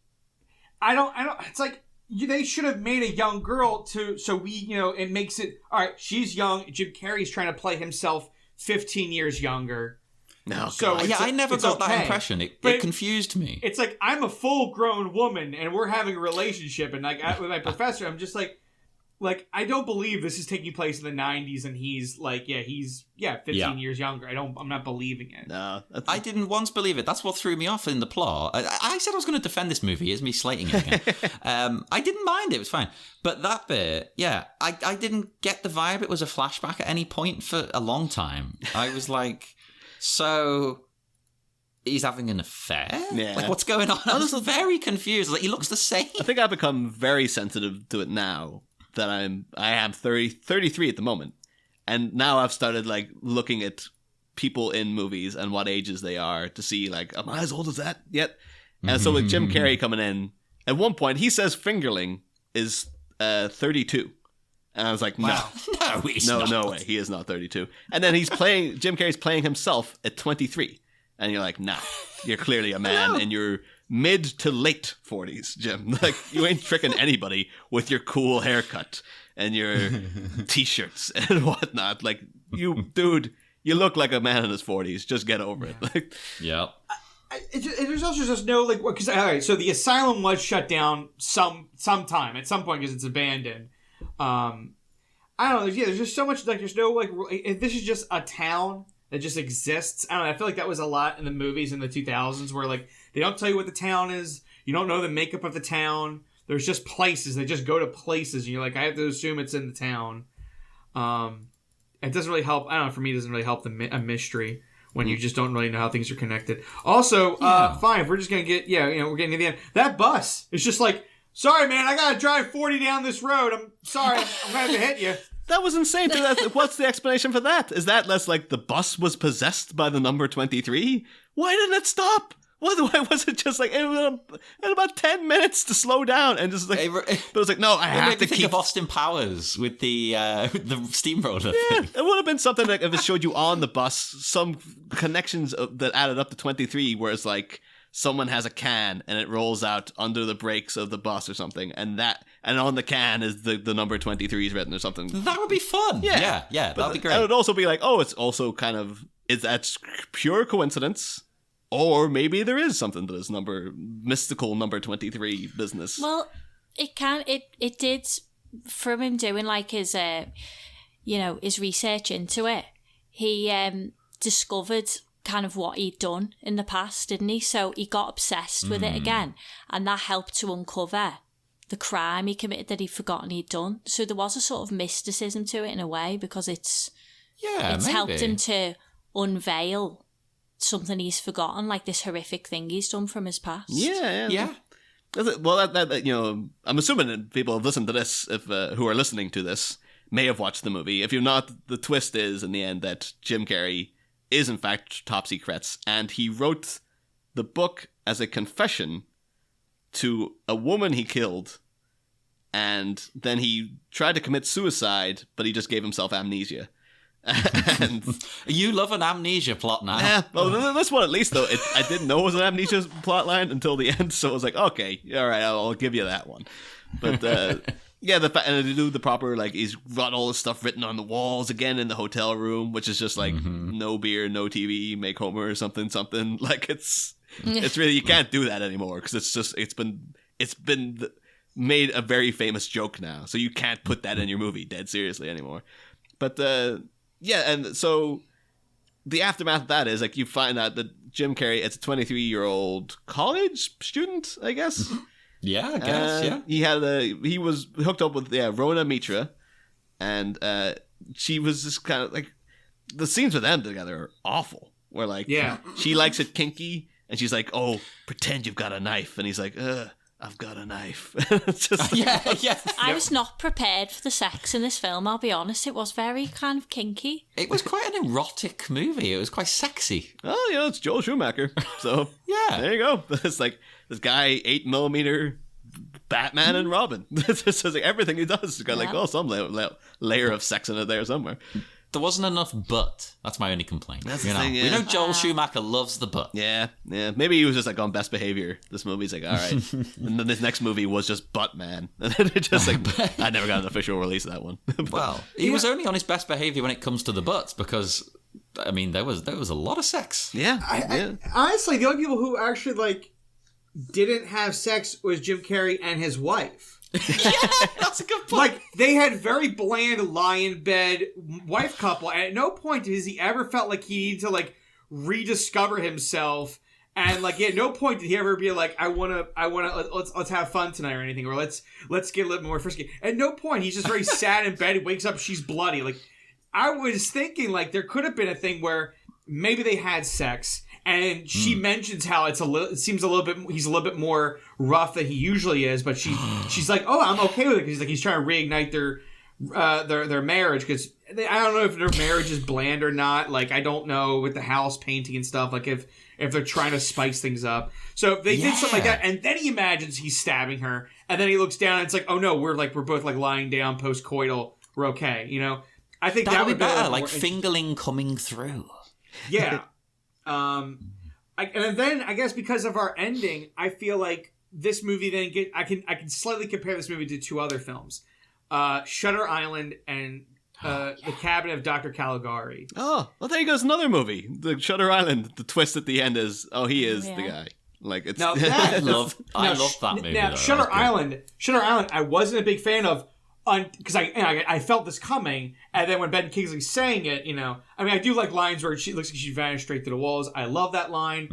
I don't, it's like, they should have made a young girl so we, it makes it, all right, she's young. Jim Carrey's trying to play himself 15 years younger. No, so I never got that impression. It confused me. It's like, I'm a full-grown woman and we're having a relationship, and like with my professor, I'm just like I don't believe this is taking place in the 90s and he's like, 15 years younger. I'm not believing it. No, I didn't once believe it. That's what threw me off in the plot. I said I was going to defend this movie. Here's me slating it again. I didn't mind it. It was fine. But that bit, I didn't get the vibe. It was a flashback at any point for a long time. I was like, so he's having an affair? Yeah. Like, what's going on? I was very confused. Like, he looks the same. I think I've become very sensitive to it now that I am 33 at the moment. And now I've started like looking at people in movies and what ages they are to see like, am I as old as that yet? And so with Jim Carrey coming in, at one point he says Fingerling is 32. And I was like, wow. No, he's not. No way, he is not 32. And then Jim Carrey's playing himself at 23. And you're like, nah, you're clearly a man and you're mid to late 40s, Jim. Like, you ain't tricking anybody with your cool haircut and your t-shirts and whatnot. Like, dude, you look like a man in his 40s. Just get over it. Like, yeah. There's also just no, like, because, all right, so the asylum was shut down sometime, at some point, because it's abandoned. I don't know. There's just so much, like, there's no, like, if this is just a town that just exists. I don't know. I feel like that was a lot in the movies in the 2000s where, like, they don't tell you what the town is. You don't know the makeup of the town. There's just places. They just go to places. And you're like, I have to assume it's in the town. It doesn't really help. I don't know. For me, it doesn't really help a mystery when you just don't really know how things are connected. Also, fine. If we're just going to get, we're getting to the end. That bus is just like, sorry, man, I got to drive 40 down this road. I'm sorry. I'm going to have to hit you. That was insane. What's the explanation for that? Is that less like the bus was possessed by the number 23? Why didn't it stop? Why was it just like, it had about 10 minutes to slow down and just like, but it was like, no, I have to think of Austin Powers with the steamroller thing. It would have been something like if it showed you on the bus some connections that added up to 23, where it's like someone has a can and it rolls out under the brakes of the bus or something, and on the can is the number 23 is written or something. That would be fun. Yeah, that'd be great. And it would also be like, oh, it's also kind of, is that pure coincidence? Or maybe there is something to this mystical number 23 business. Well, it did, from him doing like his his research into it. He discovered kind of what he'd done in the past, didn't he? So he got obsessed with it again, and that helped to uncover the crime he committed that he'd forgotten he'd done. So there was a sort of mysticism to it in a way, because it's helped him to unveil something he's forgotten, like this horrific thing he's done from his past. Yeah. Well, that I'm assuming that people have listened to this, who are listening to this, may have watched the movie. If you're not, the twist is in the end that Jim Carrey is in fact Top Secrets, and he wrote the book as a confession to a woman he killed, and then he tried to commit suicide, but he just gave himself amnesia. And you love an amnesia plot now. Yeah, well, this one at least though, I didn't know it was an amnesia plot line until the end, so I was like, okay, all right, I'll give you that one. But yeah, and to do the proper, like, he's got all this stuff written on the walls again in the hotel room, which is just like no beer, no TV, make Homer or something. Like it's really, you can't do that anymore, because it's been made a very famous joke now, so you can't put that in your movie dead seriously anymore. But yeah, and so the aftermath of that is like you find out that Jim Carrey is a 23-year-old college student, I guess. Yeah, I guess. Yeah, he was hooked up with Rona Mitra, and she was just kind of like, the scenes with them together are awful. Where like she likes it kinky, and she's like, "Oh, pretend you've got a knife," and he's like, I've got a knife. It's just I was not prepared for the sex in this film, I'll be honest. It was very kind of kinky. It was quite an erotic movie. It was quite sexy. Oh, it's Joel Schumacher. So, yeah. There you go. It's like this guy, 8mm Batman and Robin. It's like everything he does has got like, some layer of sex in it there somewhere. There wasn't enough butt. That's my only complaint. That's the thing, yeah. We know Joel Schumacher loves the butt. Yeah. Maybe he was just like on best behavior. This movie's like, all right. And then this next movie was just Butt Man. And it just like, I never got an official release of that one. Well, he was only on his best behavior when it comes to the butts, because, I mean, there was a lot of sex. Yeah. Honestly, the only people who actually like didn't have sex was Jim Carrey and his wife. Yeah, that's a good point. Like, they had very bland lie-in-bed wife couple, and at no point has he ever felt like he needed to, like, rediscover himself, and, like, at no point did he ever be like, let's have fun tonight or anything, or let's get a little more frisky. At no point, he's just very sad in bed, he wakes up, she's bloody. Like, I was thinking, like, there could have been a thing where maybe they had sex, and she mentions how he's a little bit more rough than he usually is, but she's like, oh, I'm okay with it, because he's trying to reignite their marriage, because I don't know if their marriage is bland or not. Like, I don't know with the house painting and stuff, like if they're trying to spice things up. So if they did something like that, and then he imagines he's stabbing her, and then he looks down and it's like, oh no, we're both like lying down post-coital, we're okay, you know? I think that would be better, like Fingerling coming through. Yeah. And then I guess because of our ending, I feel like this movie then I can slightly compare this movie to two other films, Shutter Island and The Cabinet of Dr. Caligari. Oh, well, there goes another movie. The Shutter Island. The twist at the end is, he is the guy. Like it's. Now that, I love that movie. Now Shutter Island. I wasn't a big fan of. Because I felt this coming, and then when Ben Kingsley's saying it, you know, I mean, I do like lines where she looks like she vanished straight through the walls. I love that line.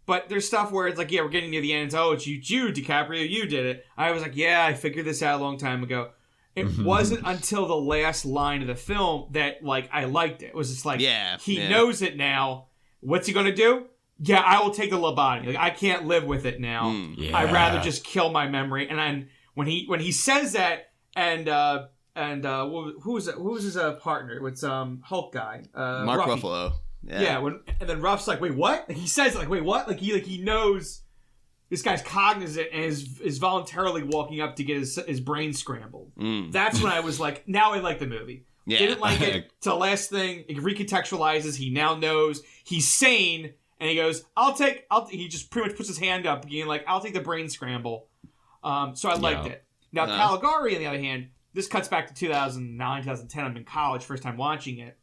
But there's stuff where it's like, we're getting near the end. It's you, DiCaprio, you did it. I was like, I figured this out a long time ago. It wasn't until the last line of the film that, like, I liked it. It was just like, he knows it now. What's he gonna do? Yeah, I will take the lobotomy. Like, I can't live with it now. I'd rather just kill my memory. And then when he says that, and who was his partner? It's Hulk guy, Mark Ruffy. Ruffalo. And then Ruff's like, wait, what? Like, he says it like, wait, what? Like he knows this guy's cognizant and is voluntarily walking up to get his brain scrambled. That's when I was like, now I like the movie. Didn't like it to the last thing. It recontextualizes. He now knows he's sane, and he goes, he just pretty much puts his hand up, being like, I'll take the brain scramble. So I liked it. Now, Caligari, on the other hand, this cuts back to 2009, 2010. I'm in college, first time watching it.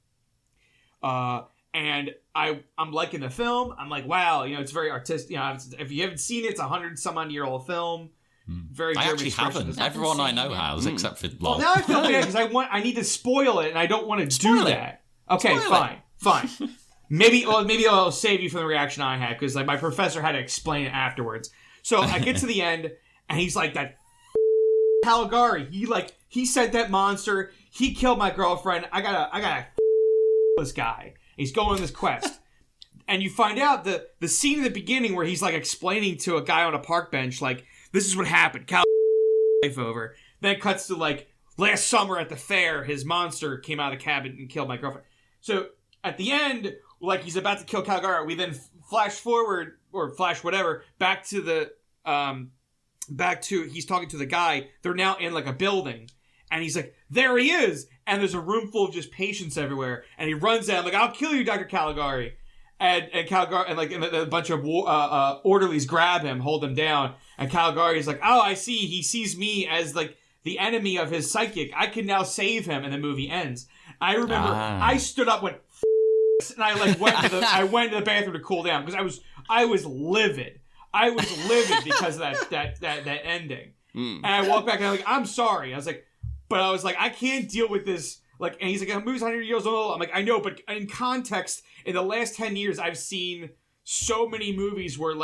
And I'm liking the film. I'm like, wow, it's very artistic. If you haven't seen it, it's 100-some-odd-year-old film. Very. I actually haven't. Everyone I know has, except for Lal. Well, now I feel bad because I need to spoil it, and I don't want to do that. Okay, fine. Maybe I'll save you from the reaction I had because my professor had to explain it afterwards. So I get to the end, and he's like, that Caligari. He sent that monster. He killed my girlfriend. I gotta this guy. He's going on this quest. And you find out the scene in the beginning where he's explaining to a guy on a park bench, this is what happened. Life over. Then it cuts to last summer at the fair, his monster came out of the cabin and killed my girlfriend. So at the end, he's about to kill Caligari, we then flash forward or flash whatever back to he's talking to the guy. They're now in a building, and he's like, there he is. And there's a room full of just patients everywhere. And he runs out, I'll kill you, Dr. Caligari. And Caligari, and a bunch of orderlies grab him, hold him down. And Caligari's like, oh, I see. He sees me as the enemy of his psychic. I can now save him. And the movie ends. I remember I stood up, went, and I went to the bathroom to cool down because I was livid. I was livid because of that ending. And I walked back and I'm like, I'm sorry. I was like, I can't deal with this. And he's like, the movie's 100 years old. I'm like, I know, but in context, in the last 10 years, I've seen so many movies where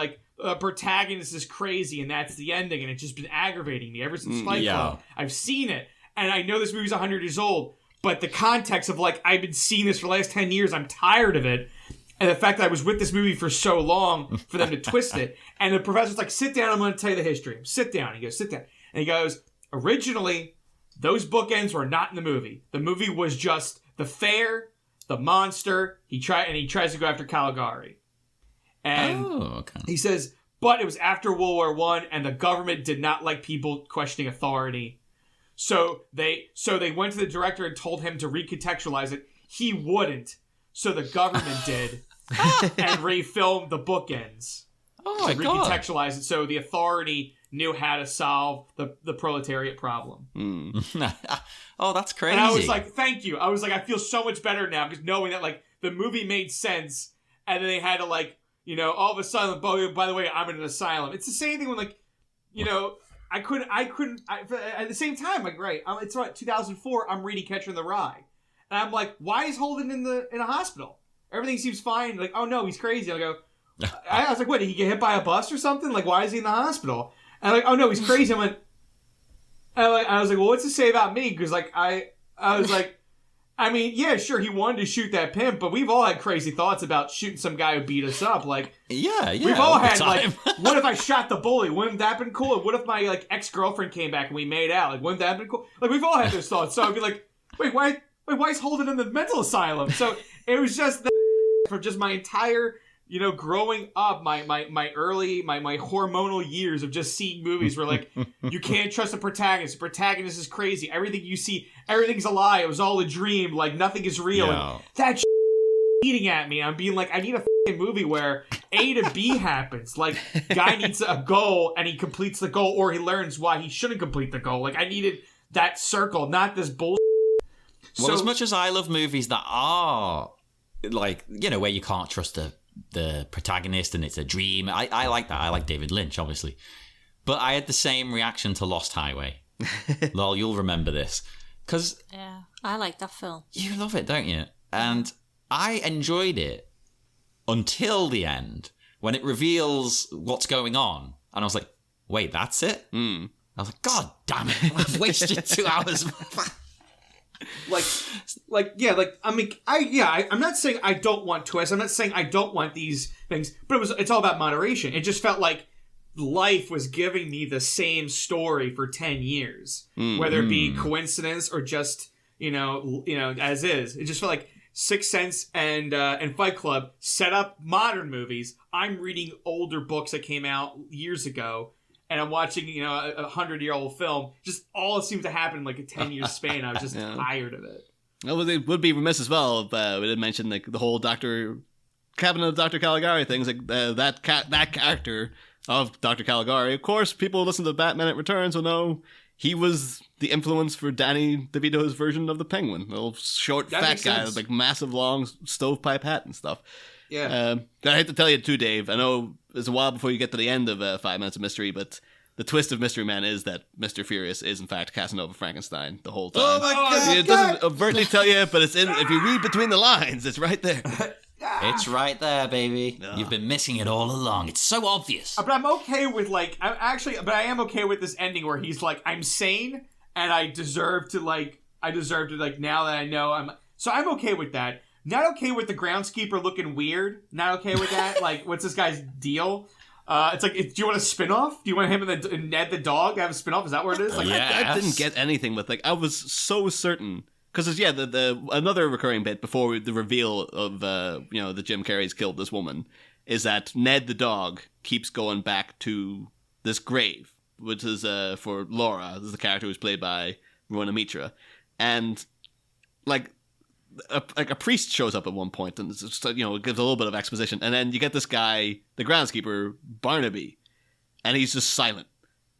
a protagonist is crazy and that's the ending, and it's just been aggravating me ever since Fight Club. I've seen it, and I know this movie's 100 years old, but the context of I've been seeing this for the last 10 years, I'm tired of it. And the fact that I was with this movie for so long for them to twist it. And the professor's like, sit down, I'm going to tell you the history. Sit down. He goes, sit down. And he goes, originally, those bookends were not in the movie. The movie was just the fair, the monster. He tries to go after Caligari. And he says, but it was after World War I, and the government did not like people questioning authority. So they went to the director and told him to recontextualize it. He wouldn't. So the government did and refilmed the bookends. Oh my God. Recontextualize it so the authority knew how to solve the proletariat problem. Oh, that's crazy. And I was like, thank you. I was like, I feel so much better now because knowing that the movie made sense, and then they had to all of a sudden, by the way, I'm in an asylum. It's the same thing when I couldn't at the same time, it's about 2004, I'm reading Catcher in the Rye. And I'm like, why is Holden in a hospital? Everything seems fine. Oh no, he's crazy. I was like, what, did he get hit by a bus or something? Why is he in the hospital? And oh no, he's crazy. I was like, well, what's it say about me? Because I was like, I mean, yeah, sure, he wanted to shoot that pimp, but we've all had crazy thoughts about shooting some guy who beat us up. Yeah, we've all had what if I shot the bully? Wouldn't that have been cool? Or what if my ex-girlfriend came back and we made out? Wouldn't that have been cool? We've all had those thoughts. So I'd be like, wait, why is Holden in the mental asylum? So it was just for just my entire, growing up, my hormonal years of just seeing movies where you can't trust the protagonist. The protagonist is crazy. Everything you see, everything's a lie. It was all a dream. Nothing is real. Yeah. And that eating at me. I'm being I need a movie where A to B happens. Guy needs a goal and he completes the goal, or he learns why he shouldn't complete the goal. I needed that circle, not this bullshit. Well, as much as I love movies that are where you can't trust the protagonist and it's a dream, I like that. I like David Lynch, obviously. But I had the same reaction to Lost Highway. Lol, you'll remember this. Yeah, I like that film. You love it, don't you? And I enjoyed it until the end, when it reveals what's going on. And I was like, wait, that's it? I was like, God damn it, I've wasted 2 hours. I'm not saying I don't want twists. I'm not saying I don't want these things, but it's all about moderation. It just felt like life was giving me the same story for 10 years, whether it be coincidence or just, as is. It just felt like Sixth Sense and Fight Club set up modern movies. I'm reading older books that came out years ago. And I'm watching, a 100-year-old film. Just all it seemed to happen in a 10-year span. I was just tired of it. Well, it would be remiss as well if we didn't mention the whole Cabinet of Dr. Caligari things. That character of Dr. Caligari. Of course, people who listen to Batman Returns will know he was the influence for Danny DeVito's version of the Penguin. A little short, That fat makes guy sense. with like massive, long stovepipe hat and stuff. Yeah. I hate to tell you too, Dave. I know it's a while before you get to the end of 5 Minutes of Mystery, but the twist of Mystery Man is that Mr. Furious is in fact Casanova Frankenstein the whole time. Oh my God! It doesn't overtly tell you, but it's in. If you read between the lines, it's right there. It's right there, baby. No. You've been missing it all along. It's so obvious. But I'm okay with I am okay with this ending where he's like, I'm sane and I deserve to now that I know so I'm okay with that. Not okay with the groundskeeper looking weird. Not okay with that. Like, what's this guy's deal? It's like, do you want a spin-off? Do you want him and Ned the dog have a spin-off? Is that what it is? Like, Yeah. I didn't get anything with like I was so certain because the another recurring bit before the reveal of the Jim Carrey's killed this woman is that Ned the dog keeps going back to this grave, which is for Laura. This is the character who's played by Rona Mitra, and like a priest shows up at one point and it's just, it gives a little bit of exposition, and then you get this guy, the groundskeeper Barnaby, and he's just silent,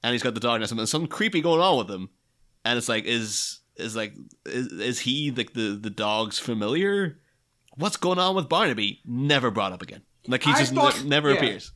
and he's got the dog next to him and something creepy going on with him, and it's like is he like the dog's familiar? What's going on with Barnaby? Never brought up again. Like he just never appears.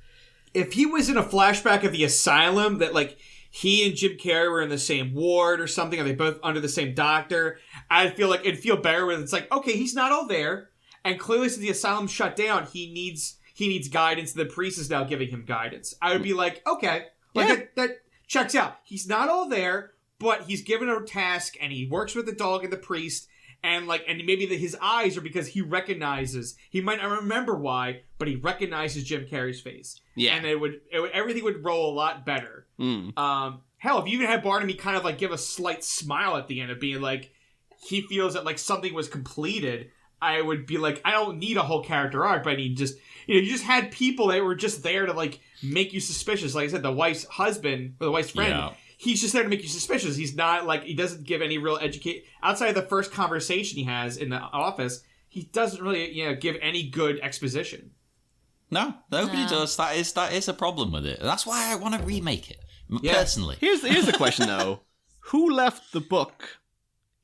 If he was in a flashback of the asylum that like he and Jim Carrey were in the same ward or something, are they both under the same doctor? I'd feel like it'd feel better when it's like, okay, he's not all there, and clearly since the asylum shut down, he needs guidance. The priest is now giving him guidance. I would be like, okay, like that checks out. He's not all there, but he's given a task, and he works with the dog and the priest, and maybe his eyes are because he might not remember why, but he recognizes Jim Carrey's face. Yeah, and everything would roll a lot better. Hell, if you even had Barnaby kind of like give a slight smile at the end of being like he feels that like something was completed, I would be like, I don't need a whole character arc, but I need just you just had people that were just there to like make you suspicious. Like I said, the wife's husband or the wife's friend. Yeah. He's just there to make you suspicious. He's not like, he doesn't give any real outside of the first conversation he has in the office. He doesn't really, give any good exposition. No, nobody does. That is a problem with it. That's why I want to remake it Yeah. personally. Here's the question though: who left the book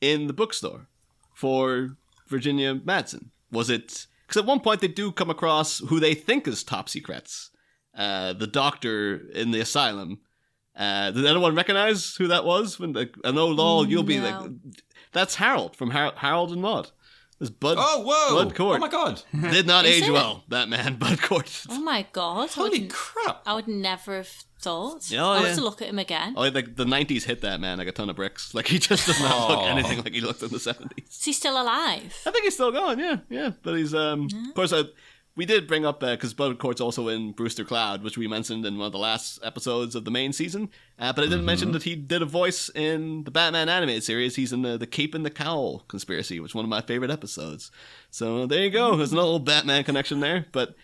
in the bookstore for Virginia Madsen? Was it because at one point they do come across who they think is top secrets, the doctor in the asylum. Did anyone recognize who that was? I know, Lal, you'll be like, that's Harold from Harold and Maude. This Bud. Oh, whoa! Bud Cort. Oh my God! Did not Is age it? well. That man, Bud Cort. Oh my god! Holy crap! I would never have thought. Oh, I'll yeah. have to look at him again. Oh, like the 90s hit that man like a ton of bricks. Like he just does not look anything like he looked in the 70s. Is he still alive? I think he's still going. Yeah. But he's of course. We did bring up because Bud Cort's also in Brewster Cloud, which we mentioned in one of the last episodes of the main season. But I didn't mention that he did a voice in the Batman animated series. He's in the Cape and the Cowl conspiracy, which is one of my favorite episodes. So there you go. There's a little Batman connection there. But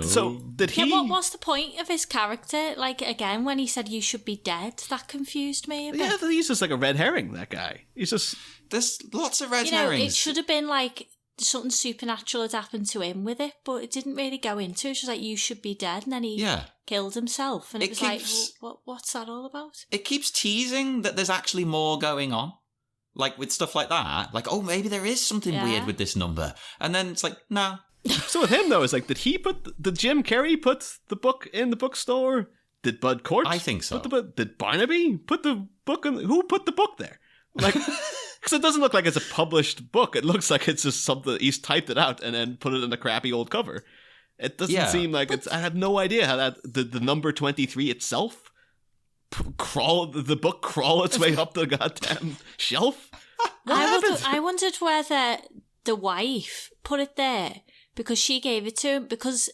so did he? Yeah, what was the point of his character? Like, again, when he said you should be dead, that confused me a bit. Yeah, he's just like a red herring, that guy. He's just... There's lots of red You know, herrings. it should have been like something supernatural had happened to him with it, but it didn't really go into it. It's just like, you should be dead, and then he killed himself. And it was like, what's that all about? It keeps teasing that there's actually more going on. Like, with stuff like that. Like, oh, maybe there is something weird with this number. And then it's like, no. So with him, though, it's like, did Jim Carrey put the book in the bookstore? Did Bud Cort? I think so. Did Barnaby put the book in? Who put the book there? Like... Because it doesn't look like it's a published book. It looks like it's just something he's typed it out and then put it in a crappy old cover. It doesn't seem like it's. I have no idea how that the number 23 itself the book crawl its way up the goddamn shelf. I wondered whether the wife put it there because she gave it to him. Because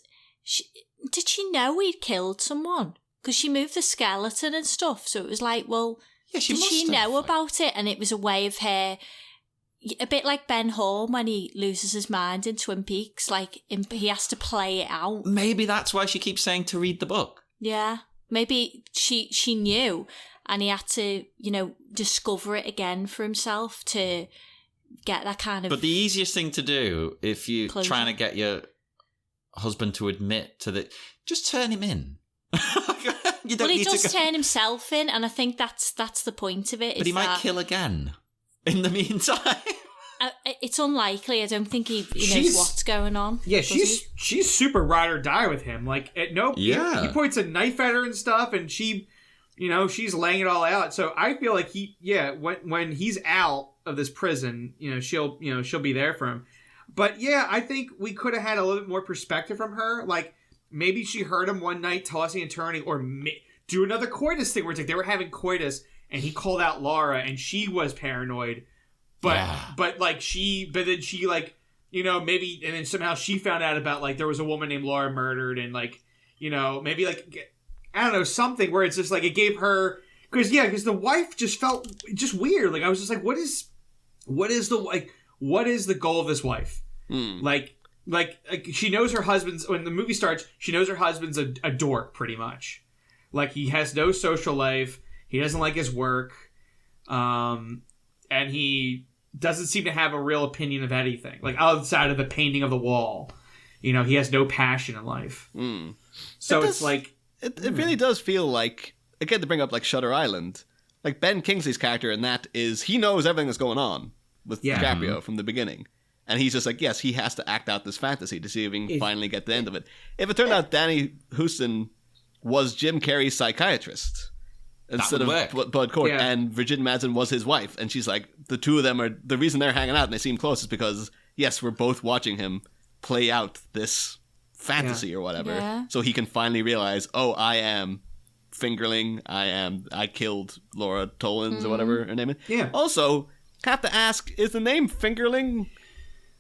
did she know he'd killed someone? Because she moved the skeleton and stuff. So it was like, well. Yeah, did she know about it? And it was a way of her, a bit like Ben Horn when he loses his mind in Twin Peaks, like he has to play it out. Maybe that's why she keeps saying to read the book. Yeah, maybe she knew, and he had to, discover it again for himself to get that kind of. But the easiest thing to do if you're closure. trying to get your husband to admit to just turn him in. You don't Well, he need does to go. turn himself in, and I think that's the point of it. But he might kill again in the meantime. It's unlikely. I don't think he knows She's- what's going on. Yeah, does he? she's super ride or die with him. Like, Yeah. he points a knife at her and stuff, and she, she's laying it all out. So I feel like when he's out of this prison, she'll be there for him. But yeah, I think we could have had a little bit more perspective from her. Like, maybe she heard him one night tossing and turning, or do another coitus thing where it's like they were having coitus, and he called out Laura, and she was paranoid. But then she like, maybe, and then somehow she found out about, like, there was a woman named Laura murdered, and, like, maybe, like, I don't know, something where it's just like it gave her, because the wife just felt just weird. Like, I was just like, what is the goal of this wife? Like she knows her husband's, when the movie starts, she knows her husband's a dork, pretty much. Like, he has no social life. He doesn't like his work. And he doesn't seem to have a real opinion of anything, like outside of the painting of the wall. He has no passion in life. So it's like it really does feel like, again, to bring up like Shutter Island, like Ben Kingsley's character in that is, he knows everything that's going on with DiCaprio from the beginning, and he's just like, yes, he has to act out this fantasy to see if he can finally get to the end of it. If it turned out Danny Houston was Jim Carrey's psychiatrist instead of Bud Cort, and Virginia Madsen was his wife, and she's like, the two of them are, the reason they're hanging out and they seem close is because, yes, we're both watching him play out this fantasy or whatever, so he can finally realize, oh, I am Fingerling, I killed Laura Tollins or whatever her name is. Also, have to ask, is the name Fingerling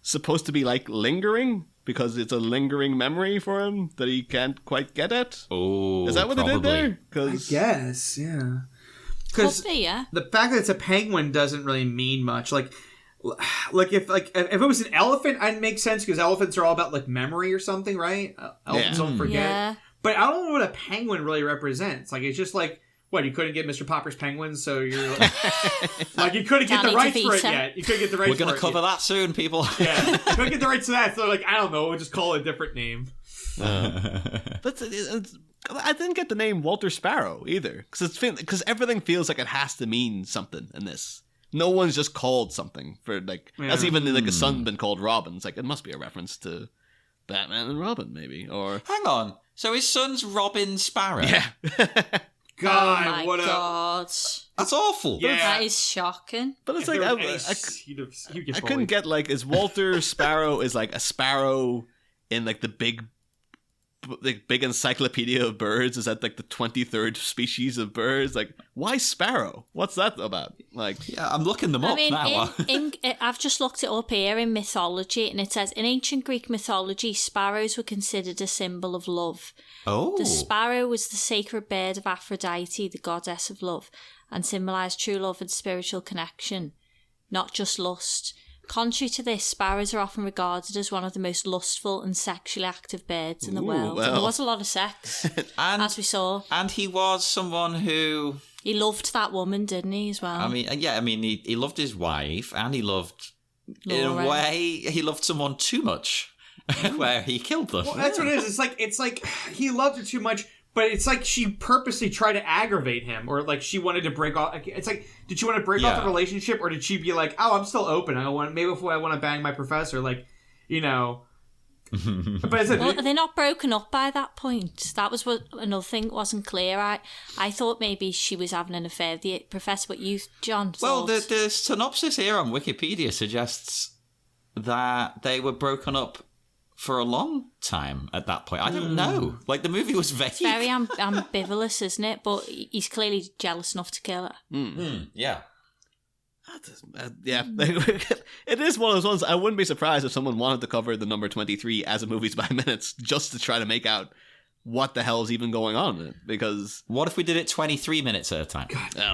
supposed to be like lingering? Because it's a lingering memory for him that he can't quite get at? Oh, is that what they did there? I guess, yeah. Because the fact that it's a penguin doesn't really mean much. Like if it was an elephant, I'd make sense, because elephants are all about, like, memory or something, right? Elephants don't forget. Yeah. But I don't know what a penguin really represents. Like, it's just like, what, you couldn't get Mr. Popper's penguins, so you're like you couldn't get the rights for it yet. You couldn't get the rights for it. We're going to cover that soon, people. Yeah, you couldn't get the rights to that, so, like, I don't know, we'll just call it a different name. But I didn't get the name Walter Sparrow either, because everything feels like it has to mean something in this. No one's just called something for, like, that's even like a son been called Robin. It's like, it must be a reference to Batman and Robin, maybe, or hang on. So his son's Robin Sparrow. Yeah. God, oh my God. That's awful. Yeah. That is shocking. But it's like, I couldn't get, like, is Walter Sparrow is like a sparrow in, like, the big encyclopedia of birds? Is that, like, the 23rd species of birds? Like, why sparrow? What's that about? Like, yeah, I'm looking them up now. I've just looked it up here in mythology, and it says, in ancient Greek mythology, sparrows were considered a symbol of love. Oh. The sparrow was the sacred bird of Aphrodite, the goddess of love, and symbolised true love and spiritual connection, not just lust. Contrary to this, sparrows are often regarded as one of the most lustful and sexually active birds in the world. Well. There was a lot of sex, as we saw. And he was someone who... He loved that woman, didn't he, as well? I mean, he loved his wife, and he loved... Laura. In a way, he loved someone too much, where he killed them. Well, that's what it is. It's like he loved her too much, but it's like she purposely tried to aggravate him, or like she wanted to break off. It's like, did she want to break off the relationship, or did she be like, oh, I'm still open. Maybe if I want to bang my professor, like, But well, they're not broken up by that point. That was what another thing that wasn't clear. I thought maybe she was having an affair with the professor, but you, John, well, the synopsis here on Wikipedia suggests that they were broken up for a long time at that point. I don't know. Like, the movie was vague. It's very ambivalent, isn't it? But he's clearly jealous enough to kill her. Yeah. Yeah, it is one of those ones. I wouldn't be surprised if someone wanted to cover the number 23 as a Movies by Minutes just to try to make out what the hell is even going on in it. Because what if we did it 23 minutes at a time?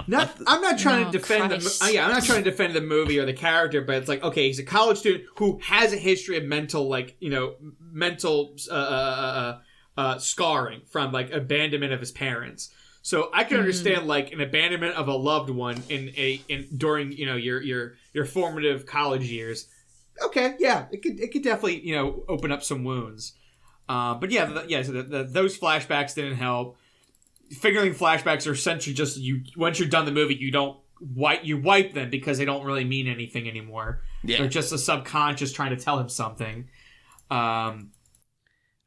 No. I'm not trying to defend I'm not trying to defend the movie or the character, but it's like, okay, he's a college student who has a history of mental scarring from, like, abandonment of his parents. So I can understand, like, an abandonment of a loved one during your formative college years. Okay, yeah, it could definitely open up some wounds. But so those flashbacks didn't help. Fingerling flashbacks are essentially just once you're done the movie, you wipe them because they don't really mean anything anymore. Yeah. They're just a subconscious trying to tell him something.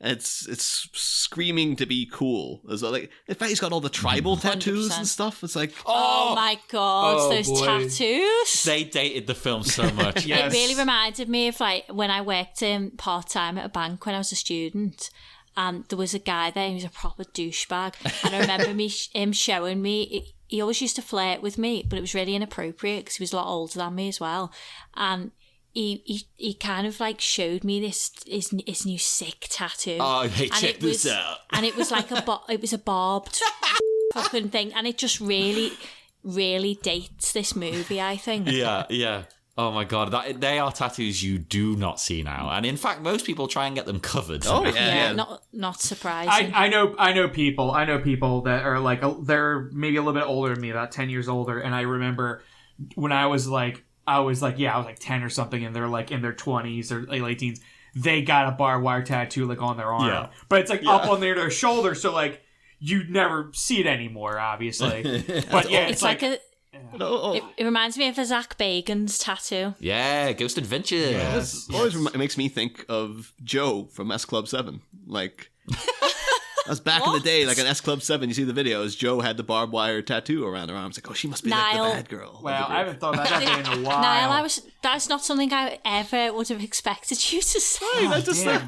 It's screaming to be cool as well. Like, in fact, he's got all the tribal tattoos and stuff. It's like, oh my god, those boy. tattoos. They dated the film so much. Yes. It really reminded me of like when I worked part-time at a bank when I was a student, and there was a guy there who was a proper douchebag, and I remember him showing me, he always used to flirt with me, but it was really inappropriate because he was a lot older than me as well, and he kind of like showed me his new sick tattoo. Oh, hey, check this out. And it was like it was a barbed fucking thing, and it just really, really dates this movie, I think. Yeah. Oh my god, they are tattoos you do not see now, and in fact, most people try and get them covered. oh yeah. Not surprising. I know people that are like, they're maybe a little bit older than me, about 10 years older, and I remember when I was like 10 or something, and they're like in their 20s or late teens, they got a barbed wire tattoo like on their arm. Yeah. But it's like up on their shoulder, so like you never see it anymore, obviously. But yeah, it's like it reminds me of a Zach Bagans tattoo. Yeah, Ghost Adventure. This always makes me think of Joe from S Club 7. Like, that's back in the day, like in S Club 7, you see the videos, Joe had the barbed wire tattoo around her arm. It's like, oh, she must be like the bad girl. Well, I haven't thought about that in a while. Niall, that's not something I ever would have expected you to say. Hey, that's just like,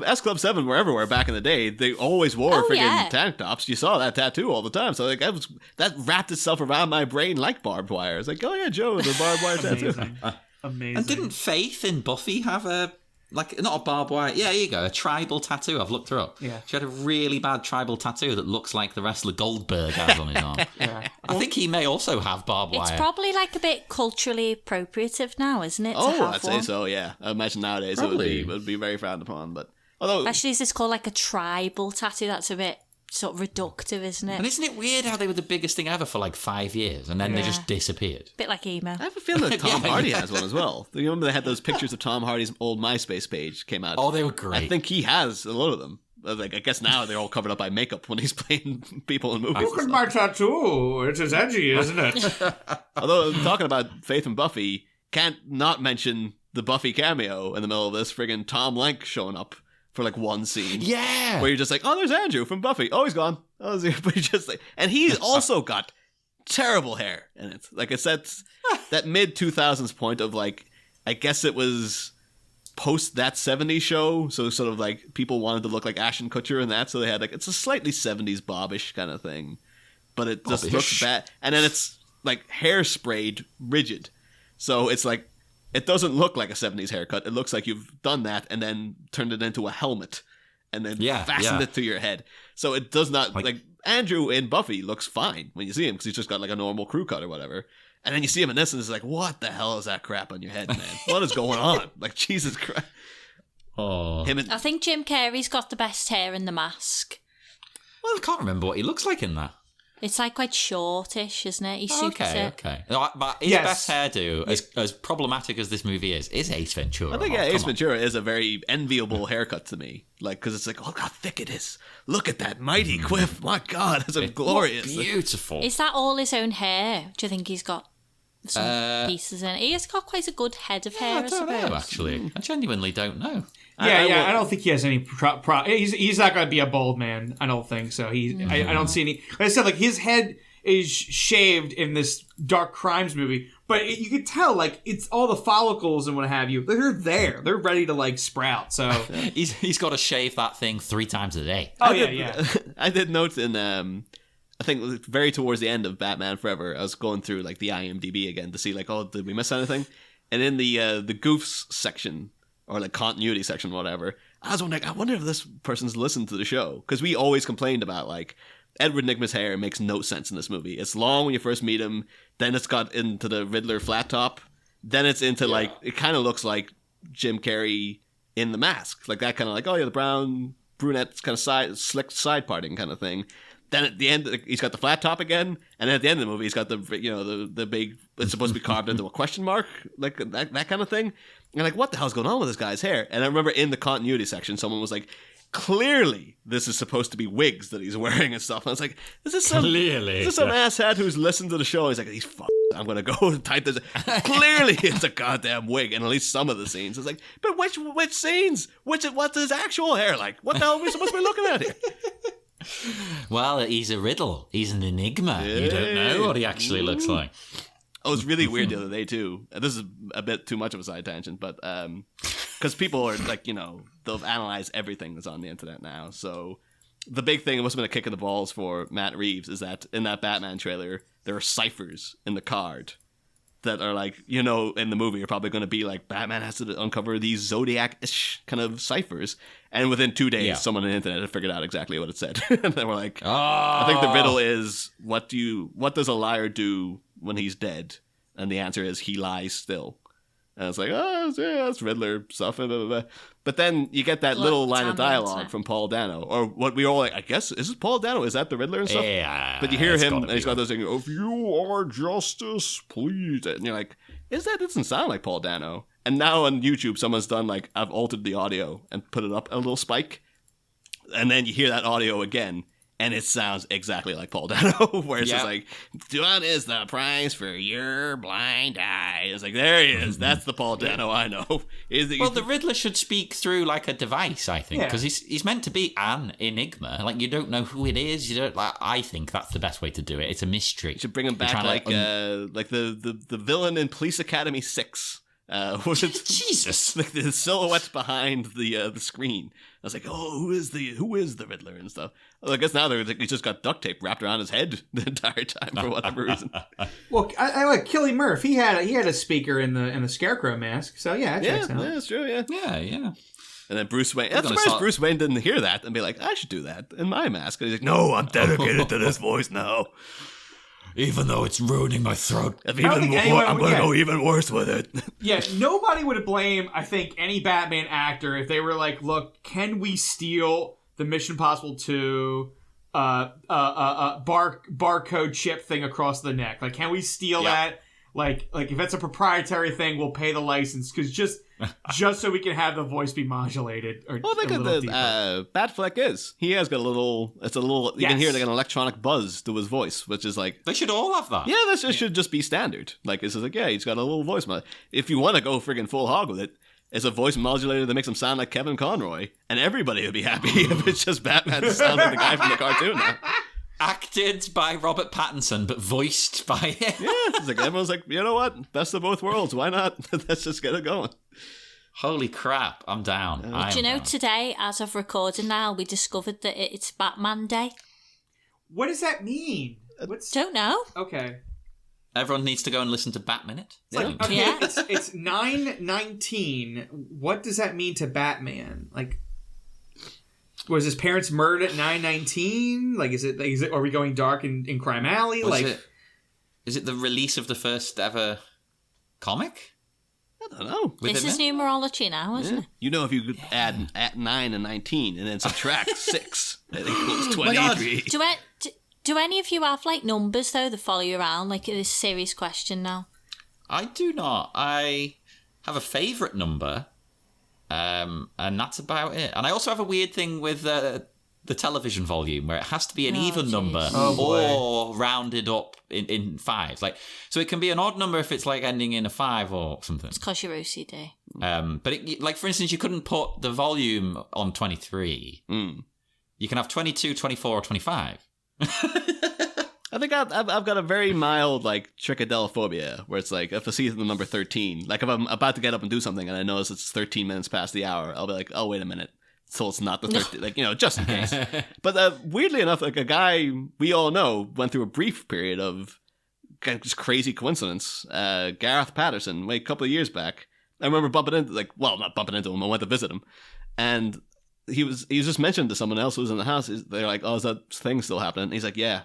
S Club 7 were everywhere back in the day. They always wore freaking tank tops. You saw that tattoo all the time. So like that wrapped itself around my brain like barbed wire. It's like, oh yeah, Joe with the barbed wire tattoo. Amazing. And didn't Faith in Buffy have not a barbed wire? Yeah, here you go, a tribal tattoo. I've looked her up. Yeah. She had a really bad tribal tattoo that looks like the wrestler Goldberg has on his arm. Yeah. I think he may also have barbed wire. It's probably like a bit culturally appropriative now, isn't it? Oh, I'd say so, yeah. I imagine nowadays it would be very frowned upon. But although, actually, is this called like a tribal tattoo? That's a bit sort of reductive, isn't it? And isn't it weird how they were the biggest thing ever for like 5 years and then they just disappeared? Bit like emo. I have a feeling that Tom Hardy has one as well. You remember they had those pictures of Tom Hardy's old MySpace page came out? Oh, they were great. I think he has a lot of them. Like, I guess now they're all covered up by makeup when he's playing people in movies. Look at my tattoo. It is edgy, isn't it? Although, talking about Faith and Buffy, can't not mention the Buffy cameo in the middle of this. Friggin' Tom Lenk showing up for like one scene. Yeah. Where you're just like, oh, there's Andrew from Buffy. Oh, he's gone. Oh, but he's just like, and he's also got terrible hair in it. Like, it's that mid 2000s point of like, I guess it was post that 70s show. So sort of like people wanted to look like Ashton Kutcher in that. So they had like, it's a slightly 70s bobbish kind of thing, but it just looks bad. And then it's like hairsprayed rigid. So it's like, it doesn't look like a 70s haircut. It looks like you've done that and then turned it into a helmet and then fastened it to your head. So it does not, like Andrew in Buffy looks fine when you see him because he's just got like a normal crew cut or whatever. And then you see him in this and it's like, what the hell is that crap on your head, man? What is going on? Like, Jesus Christ. Oh. I think Jim Carrey's got the best hair in The Mask. Well, I can't remember what he looks like in that. It's like quite shortish, isn't it? He suits it. Okay. No, but his best hairdo, as problematic as this movie is Ace Ventura. I think Ace Ventura is a very enviable haircut to me. Like, because it's like, look how thick it is. Look at that mighty quiff. My God, it's glorious. Beautiful. Is that all his own hair? Do you think he's got some pieces in it? He has got quite a good head of hair, I don't know, actually. I genuinely don't know. I don't think he has any he's not going to be a bald man. I don't think so. I don't see any. Like I said, like his head is shaved in this Dark Crimes movie, but you could tell like it's all the follicles and what have you. They're there. They're ready to like sprout. So he's got to shave that thing 3 times a day. Oh yeah. I did note in I think very towards the end of Batman Forever, I was going through like the IMDb again to see like, oh, did we miss anything? And in the goofs section, or like continuity section, whatever, I was wondering, I wonder if this person's listened to the show. Because we always complained about, like, Edward Nygma's hair makes no sense in this movie. It's long when you first meet him, then it's got into the Riddler flat top, then it's into, like, it kind of looks like Jim Carrey in The Mask. Like, that kind of like, oh yeah, the brown, brunette kind of slick side parting kind of thing. Then at the end, he's got the flat top again, and then at the end of the movie, he's got the big, it's supposed to be carved into a question mark, like that kind of thing. And like, what the hell's going on with this guy's hair? And I remember in the continuity section, someone was like, clearly this is supposed to be wigs that he's wearing and stuff. And I was like, is this some Clearly. asshat who's listened to the show? He's like, these I'm going to go and type this. Clearly it's a goddamn wig in at least some of the scenes. It's like, but which scenes? What's his actual hair like? What the hell are we supposed to be looking at here? Well, he's a riddle. He's an enigma. You don't know what he actually looks like. Oh, it was really weird the other day too. This is a bit too much of a side tangent, but because people are like, they'll analyze everything that's on the internet now. So the big thing, it must have been a kick in the balls for Matt Reeves, is that in that Batman trailer, there are ciphers in the card that are like, in the movie are probably going to be like, Batman has to uncover these Zodiac-ish kind of ciphers. And within 2 days, someone on the internet had figured out exactly what it said. And they were like, I think the riddle is, what does a liar do when he's dead? And the answer is, he lies still. And it's like, that's Riddler stuff. Blah, blah, blah. But then you get that little line of dialogue from Paul Dano, or what we all like, I guess, is it Paul Dano? Is that the Riddler and stuff? Yeah. But you hear him, and he's got those things, if you are justice, please. And you're like, it doesn't sound like Paul Dano. And now on YouTube, someone's done like, I've altered the audio and put it up a little spike. And then you hear that audio again, and it sounds exactly like Paul Dano, where it's just like, what is the price for your blind eye? It's like, there he is. That's the Paul Dano I know. Well, the Riddler should speak through like a device, I think, because he's meant to be an enigma. Like, you don't know who it is. You don't. Like, I think that's the best way to do it. It's a mystery. You should bring him back like the villain in Police Academy 6. Jesus, like the silhouette behind the screen. I was like, who is the Riddler and stuff. Well, I guess now he's just got duct tape wrapped around his head the entire time for whatever reason. Well, I like Killy Murph. He had a speaker in the Scarecrow mask. So yeah, that's true. Yeah. And then Bruce Wayne. I'm surprised Bruce Wayne didn't hear that and be like, I should do that in my mask. And he's like, no, I'm dedicated to this voice now. Even though it's ruining my throat. I'm going to go even worse with it. Yeah, nobody would blame, I think, any Batman actor if they were like, look, can we steal the Mission Impossible 2 barcode chip thing across the neck? Like, can we steal that? Like if it's a proprietary thing, we'll pay the license, because just so we can have the voice be modulated. Or think of the Batfleck is. He has got a little. You can hear like an electronic buzz to his voice, which is like, they should all have that. Yeah, this should just be standard. Like, it's just like, he's got a little voice. If you want to go friggin' full hog with it, it's a voice modulator that makes him sound like Kevin Conroy, and everybody would be happy if it's just Batman to sound like the guy from the cartoon now. Acted by Robert Pattinson, but voiced by him. Yeah, it's like everyone's like, you know what? Best of both worlds. Why not? Let's just get it going. Holy crap, I'm down. Do you know, today, as of recording now, we discovered that it's Batman Day. What does that mean? Don't know. Okay. Everyone needs to go and listen to Bat Minute. It's 9/19. What does that mean to Batman? Like, was his parents murdered at 9/19? Like, is it? Are we going dark in Crime Alley? Is it the release of the first ever comic? I don't know. This is numerology now, isn't it? You know, if you could add at 9 and 19 and then subtract 6, that equals 23. Do any of you have like numbers though that follow you around? Like, this serious question now. I do not. I have a favourite number. And that's about it. And I also have a weird thing with the television volume, where it has to be an even number or rounded up in fives. Like, so it can be an odd number if it's like ending in a 5 or something. It's because you're OCD. But like, for instance, you couldn't put the volume on 23. You can have 22, 24, or 25. I think I've got a very mild like trichadelphobia, where it's like if I see the number 13, like if I'm about to get up and do something and I notice it's 13 minutes past the hour, I'll be like, oh, wait a minute. So it's not the 13, like, just in case. But weirdly enough, like a guy we all know went through a brief period of just crazy coincidence. Gareth Patterson, a couple of years back. I remember bumping into, not bumping into him, I went to visit him. And he was just mentioned to someone else who was in the house. They're like, oh, is that thing still happening? And he's like, yeah.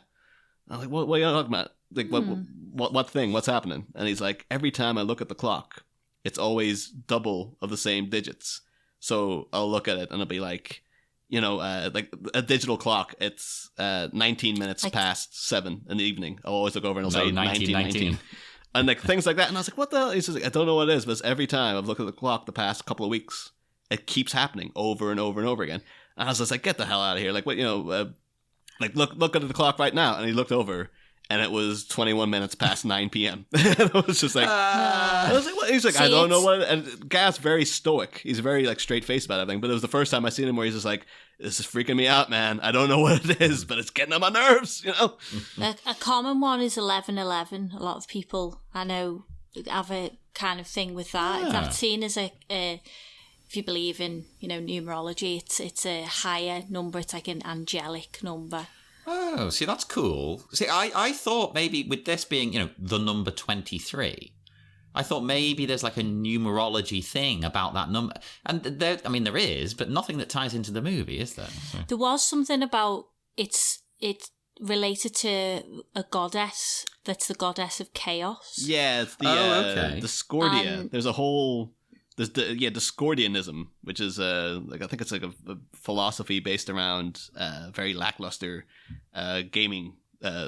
I'm like, what are you talking about? Like, what thing? What's happening? And he's like, every time I look at the clock, it's always double of the same digits. So I'll look at it and it'll be like, like a digital clock. It's 19 minutes past 7 in the evening. I'll always look over and it'll say 19. And like things like that. And I was like, what the hell? He's just like, I don't know what it is, but it's every time I've looked at the clock the past couple of weeks, it keeps happening over and over and over again. And I was just like, get the hell out of here. Like, what, like, look at the clock right now. And he looked over, and it was 21 minutes past 9 p.m. And I was just like, I was like, what? He's like, I don't know what. And Gav's very stoic. He's very like straight faced about everything. But it was the first time I seen him where he's just like, this is freaking me out, man. I don't know what it is, but it's getting on my nerves, A common one is 11:11. A lot of people I know have a kind of thing with that. Yeah. That's seen as if you believe in, numerology, it's a higher number. It's like an angelic number. Oh, see, that's cool. See, I thought maybe with this being, the number 23, I thought maybe there's like a numerology thing about that number. And there is, but nothing that ties into the movie, is there? So. There was something about it's related to a goddess that's the goddess of chaos. Yeah, it's the Discordia. There's a whole... Discordianism, which is I think it's like a philosophy based around very lackluster gaming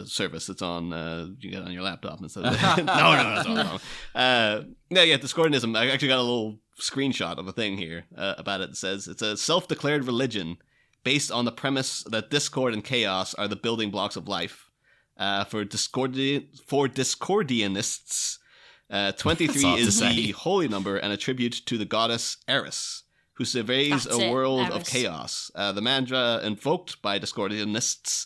service that's on you get on your laptop instead of no. Discordianism. I actually got a little screenshot of a thing here about it. It says it's a self-declared religion based on the premise that discord and chaos are the building blocks of life. For Discordianists. 23 is the holy number and a tribute to the goddess Eris, who surveys a world of chaos. The mantra invoked by Discordianists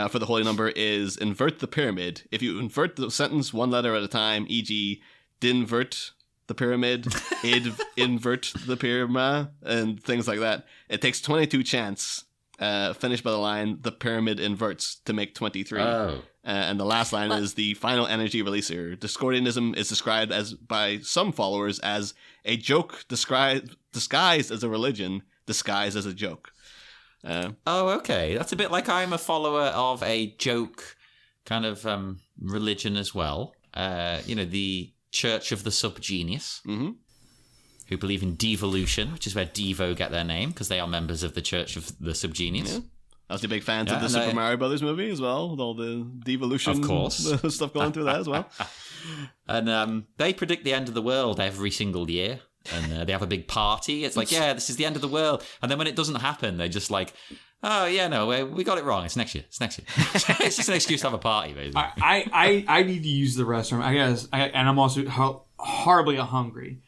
for the holy number is invert the pyramid. If you invert the sentence one letter at a time, e.g., dinvert the pyramid, invert the pyramid, and things like that, it takes 22 chants, finished by the line, the pyramid inverts, to make 23. Oh. And the last line is the final energy releaser. Discordianism is described by some followers as a joke disguised as a religion, disguised as a joke. Okay. That's a bit like I'm a follower of a joke kind of religion as well. The Church of the Subgenius, who believe in devolution, which is where Devo get their name, because they are members of the Church of the Subgenius. Yeah. I was a big fan of the Super Mario Brothers movie as well, with all the devolution stuff going through that as well. And they predict the end of the world every single year. And they have a big party. It's like, this is the end of the world. And then when it doesn't happen, they're just like, oh, yeah, no, we got it wrong. It's next year. It's just an excuse to have a party, basically. I need to use the restroom, I guess. And I'm also horribly hungry.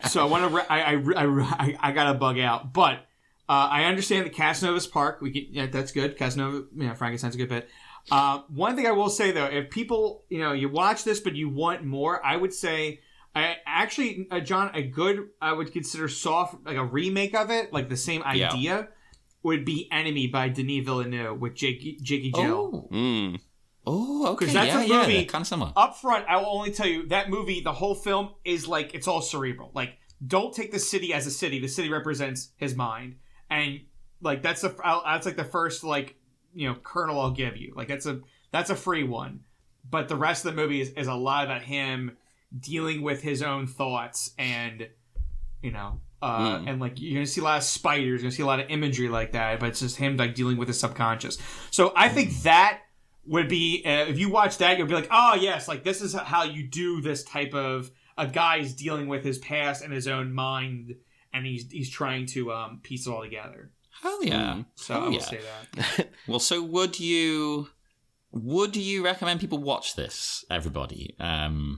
So I want to... I got to bug out. But... I understand the Casanova's Park. That's good. Casanova, Frankenstein's a good bit. One thing I will say though, if people, you watch this but you want more, I would say, John, I would consider soft, like a remake of it, like the same idea, would be Enemy by Denis Villeneuve with Jake Jill. Oh, okay. Because that's a movie. Kind of similar. Up front, I will only tell you that movie. The whole film is like it's all cerebral. Like, don't take the city as a city. The city represents his mind. And like that's like the first kernel I'll give you. Like that's a free one, but the rest of the movie is a lot about him dealing with his own thoughts and and like you're gonna see a lot of spiders, you're gonna see a lot of imagery like that, but it's just him like dealing with his subconscious. So I think that would be if you watch that, you'll be like, oh yes, like this is how you do this type of a guy's dealing with his past and his own mind. And he's trying to piece it all together. Hell yeah! So I will say that. Well, so would you recommend people watch this? Everybody. I'm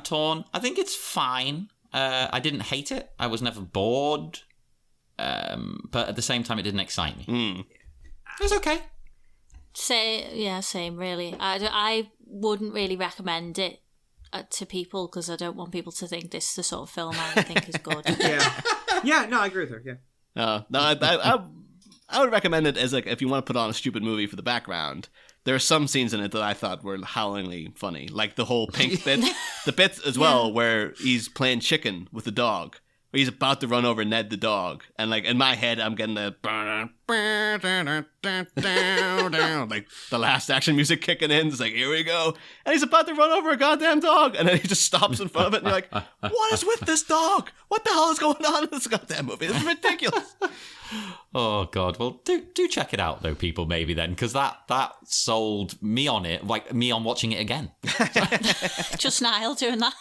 torn. I think it's fine. I didn't hate it. I was never bored. But at the same time, it didn't excite me. It was okay. Same. Really, I wouldn't really recommend it to people because I don't want people to think this is the sort of film I think is good. No, I agree with her. I would recommend it as like if you want to put on a stupid movie for the background. There are some scenes in it that I thought were howlingly funny, like the whole pink bit, the bit as well where he's playing chicken with the dog, where he's about to run over Ned the dog, and like in my head I'm getting the like the last action music kicking in. It's like, here we go. And he's about to run over a goddamn dog. And then he just stops in front of it. And you're like, what is with this dog? What the hell is going on in this goddamn movie? It's ridiculous. Oh God! Well, do check it out though, people. Maybe then, because that sold me on it, like me on watching it again. Just Niall doing that.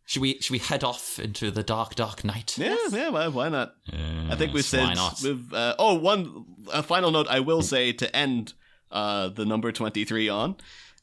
Should we head off into the dark night? Yeah, well, why not? I think we said why not? A final note I will say to end the number 23 on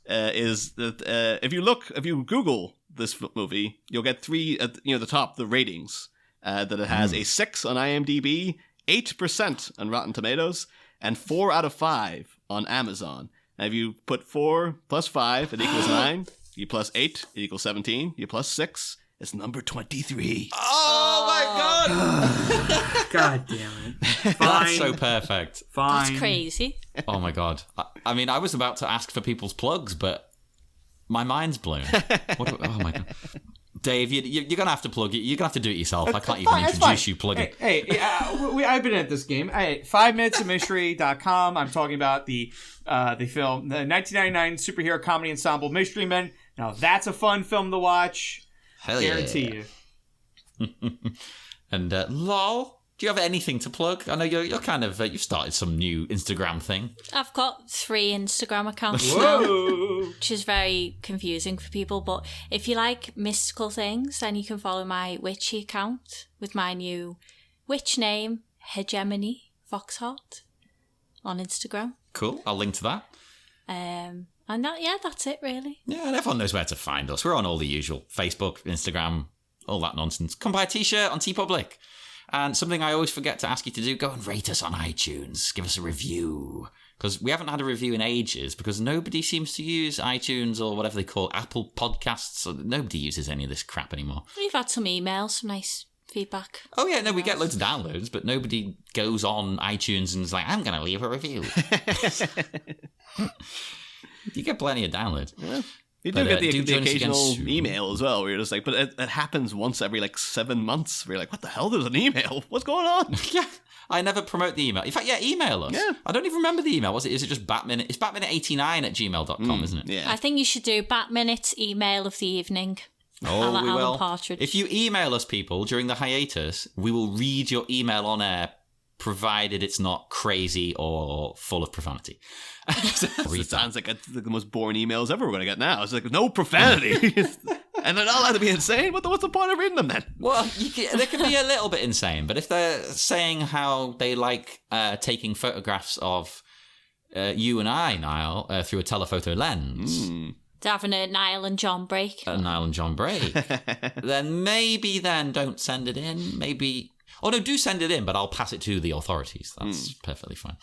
is that if you Google this movie, you'll get three the top, the ratings that it has a 6 on IMDb, 8% on Rotten Tomatoes, and 4 out of 5 on Amazon. And if you put 4 plus 5, it equals 9. You plus 8, it equals 17. You plus 6, it's number 23. Oh my God! God damn it. Fine. That's so perfect. Fine. That's crazy. Oh my God! I mean, I was about to ask for people's plugs, but my mind's blown. Oh my God! Dave, you're going to have to plug it. You're going to have to do it yourself. I can't even introduce you plugging. Hey, I've been at this game. 5minutesofmystery.com. I'm talking about the film, the 1999 superhero comedy ensemble Mystery Men. Now, that's a fun film to watch. Hell Guarantee you. And Lal, do you have anything to plug? I know you're kind of you've started some new Instagram thing. I've got 3 Instagram accounts now, Whoa. which is very confusing for people. But if you like mystical things, then you can follow my witchy account with my new witch name, Hegemony Foxheart, on Instagram. Cool. I'll link to that. And that's it really. Yeah, and everyone knows where to find us. We're on all the usual Facebook, Instagram, all that nonsense. Come buy a t-shirt on TeePublic. And something I always forget to ask you to do, go and rate us on iTunes. Give us a review. Because we haven't had a review in ages, because nobody seems to use iTunes or whatever they call Apple Podcasts. Nobody uses any of this crap anymore. We've had some emails, some nice feedback. Oh yeah, no, we get loads of downloads, but nobody goes on iTunes and is like, I'm going to leave a review. You get plenty of downloads. Yeah. You do get the occasional email as well, where you're just like, but it happens once every 7 months, where you're like, what the hell? There's an email. What's going on? Yeah, I never promote the email. In fact, yeah, email us. Yeah. I don't even remember the email. Is it just Batminute? It's Batminute89@gmail.com, isn't it? Yeah. I think you should do Batminute's email of the evening. Oh, we will. Partridge. If you email us, people, during the hiatus, we will read your email on air, provided it's not crazy or full of profanity. It sounds like the most boring emails ever we're going to get now. It's like, no profanity. And they're not allowed to be insane? What's the point of reading them then? Well, they can be a little bit insane, but if they're saying how they like taking photographs of you and I, Niall, through a telephoto lens... They're having a Niall and John break. Then maybe don't send it in. Maybe... Oh, no, do send it in, but I'll pass it to the authorities. That's perfectly fine.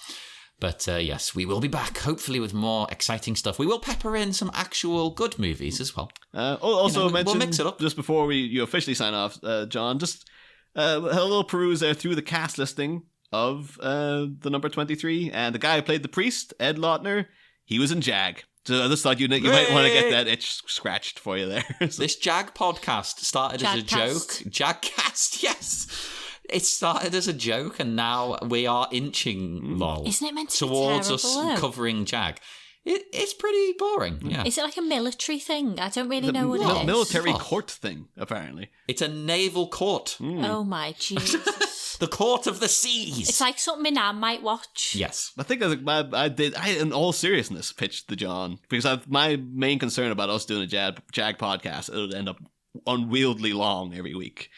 But yes, we will be back, hopefully with more exciting stuff. We will pepper in some actual good movies as well. Also mention, we'll mix it up. Just before you officially sign off, John, just a little peruse there through the cast listing of the number 23. And the guy who played the priest, Ed Lautner, he was in Jag. So I just thought you might want to get that itch scratched for you there. This Jag podcast started as a joke. Jagcast, yes. It started as a joke, and now we are inching Isn't it meant to towards be us terrible, covering Jag. It's pretty boring. Yeah. Is it like a military thing? I don't really know what it is. Military court thing, apparently. It's a naval court. Oh my Jesus. The court of the seas. It's like something I might watch. Yes. I think I in all seriousness, pitched the John, because my main concern about us doing a Jag podcast, it would end up unwieldy long every week.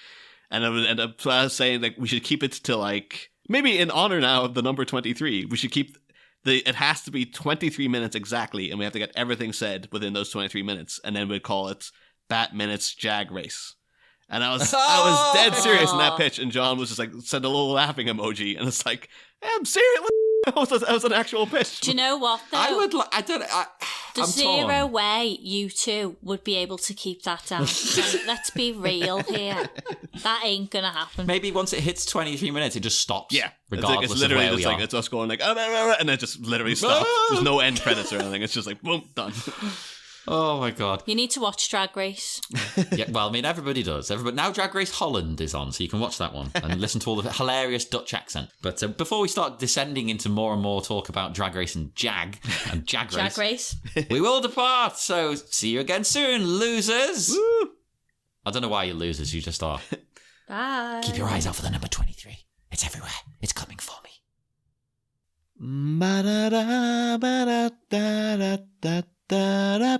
And it would end up saying we should keep it to maybe in honor now of the number 23, we should keep it has to be 23 minutes exactly, and we have to get everything said within those 23 minutes, and then we'd call it Bat Minutes Jag Race. And I was dead serious in that pitch, and John was just sent a little laughing emoji, and it's like, I'm serious. That was an actual pitch. Do you know what, though? There's zero way you two would be able to keep that down. Let's be real here. That ain't gonna happen. Maybe once it hits 23 minutes, it just stops. Yeah. Regardless it's literally of where we are. It's us going and it just literally stops. There's no end credits or anything. It's just boom, done. Oh my god. You need to watch Drag Race. Yeah, well, I mean, everybody does. Now Drag Race Holland is on, so you can watch that one and listen to all the hilarious Dutch accent. But before we start descending into more and more talk about Drag Race and Jag Race, we will depart. So see you again soon, losers. Woo! I don't know why you're losers. You just are. Bye. Keep your eyes out for the number 23. It's everywhere. It's coming for me. Ba-da-da, ba-da-da-da-da-da-da.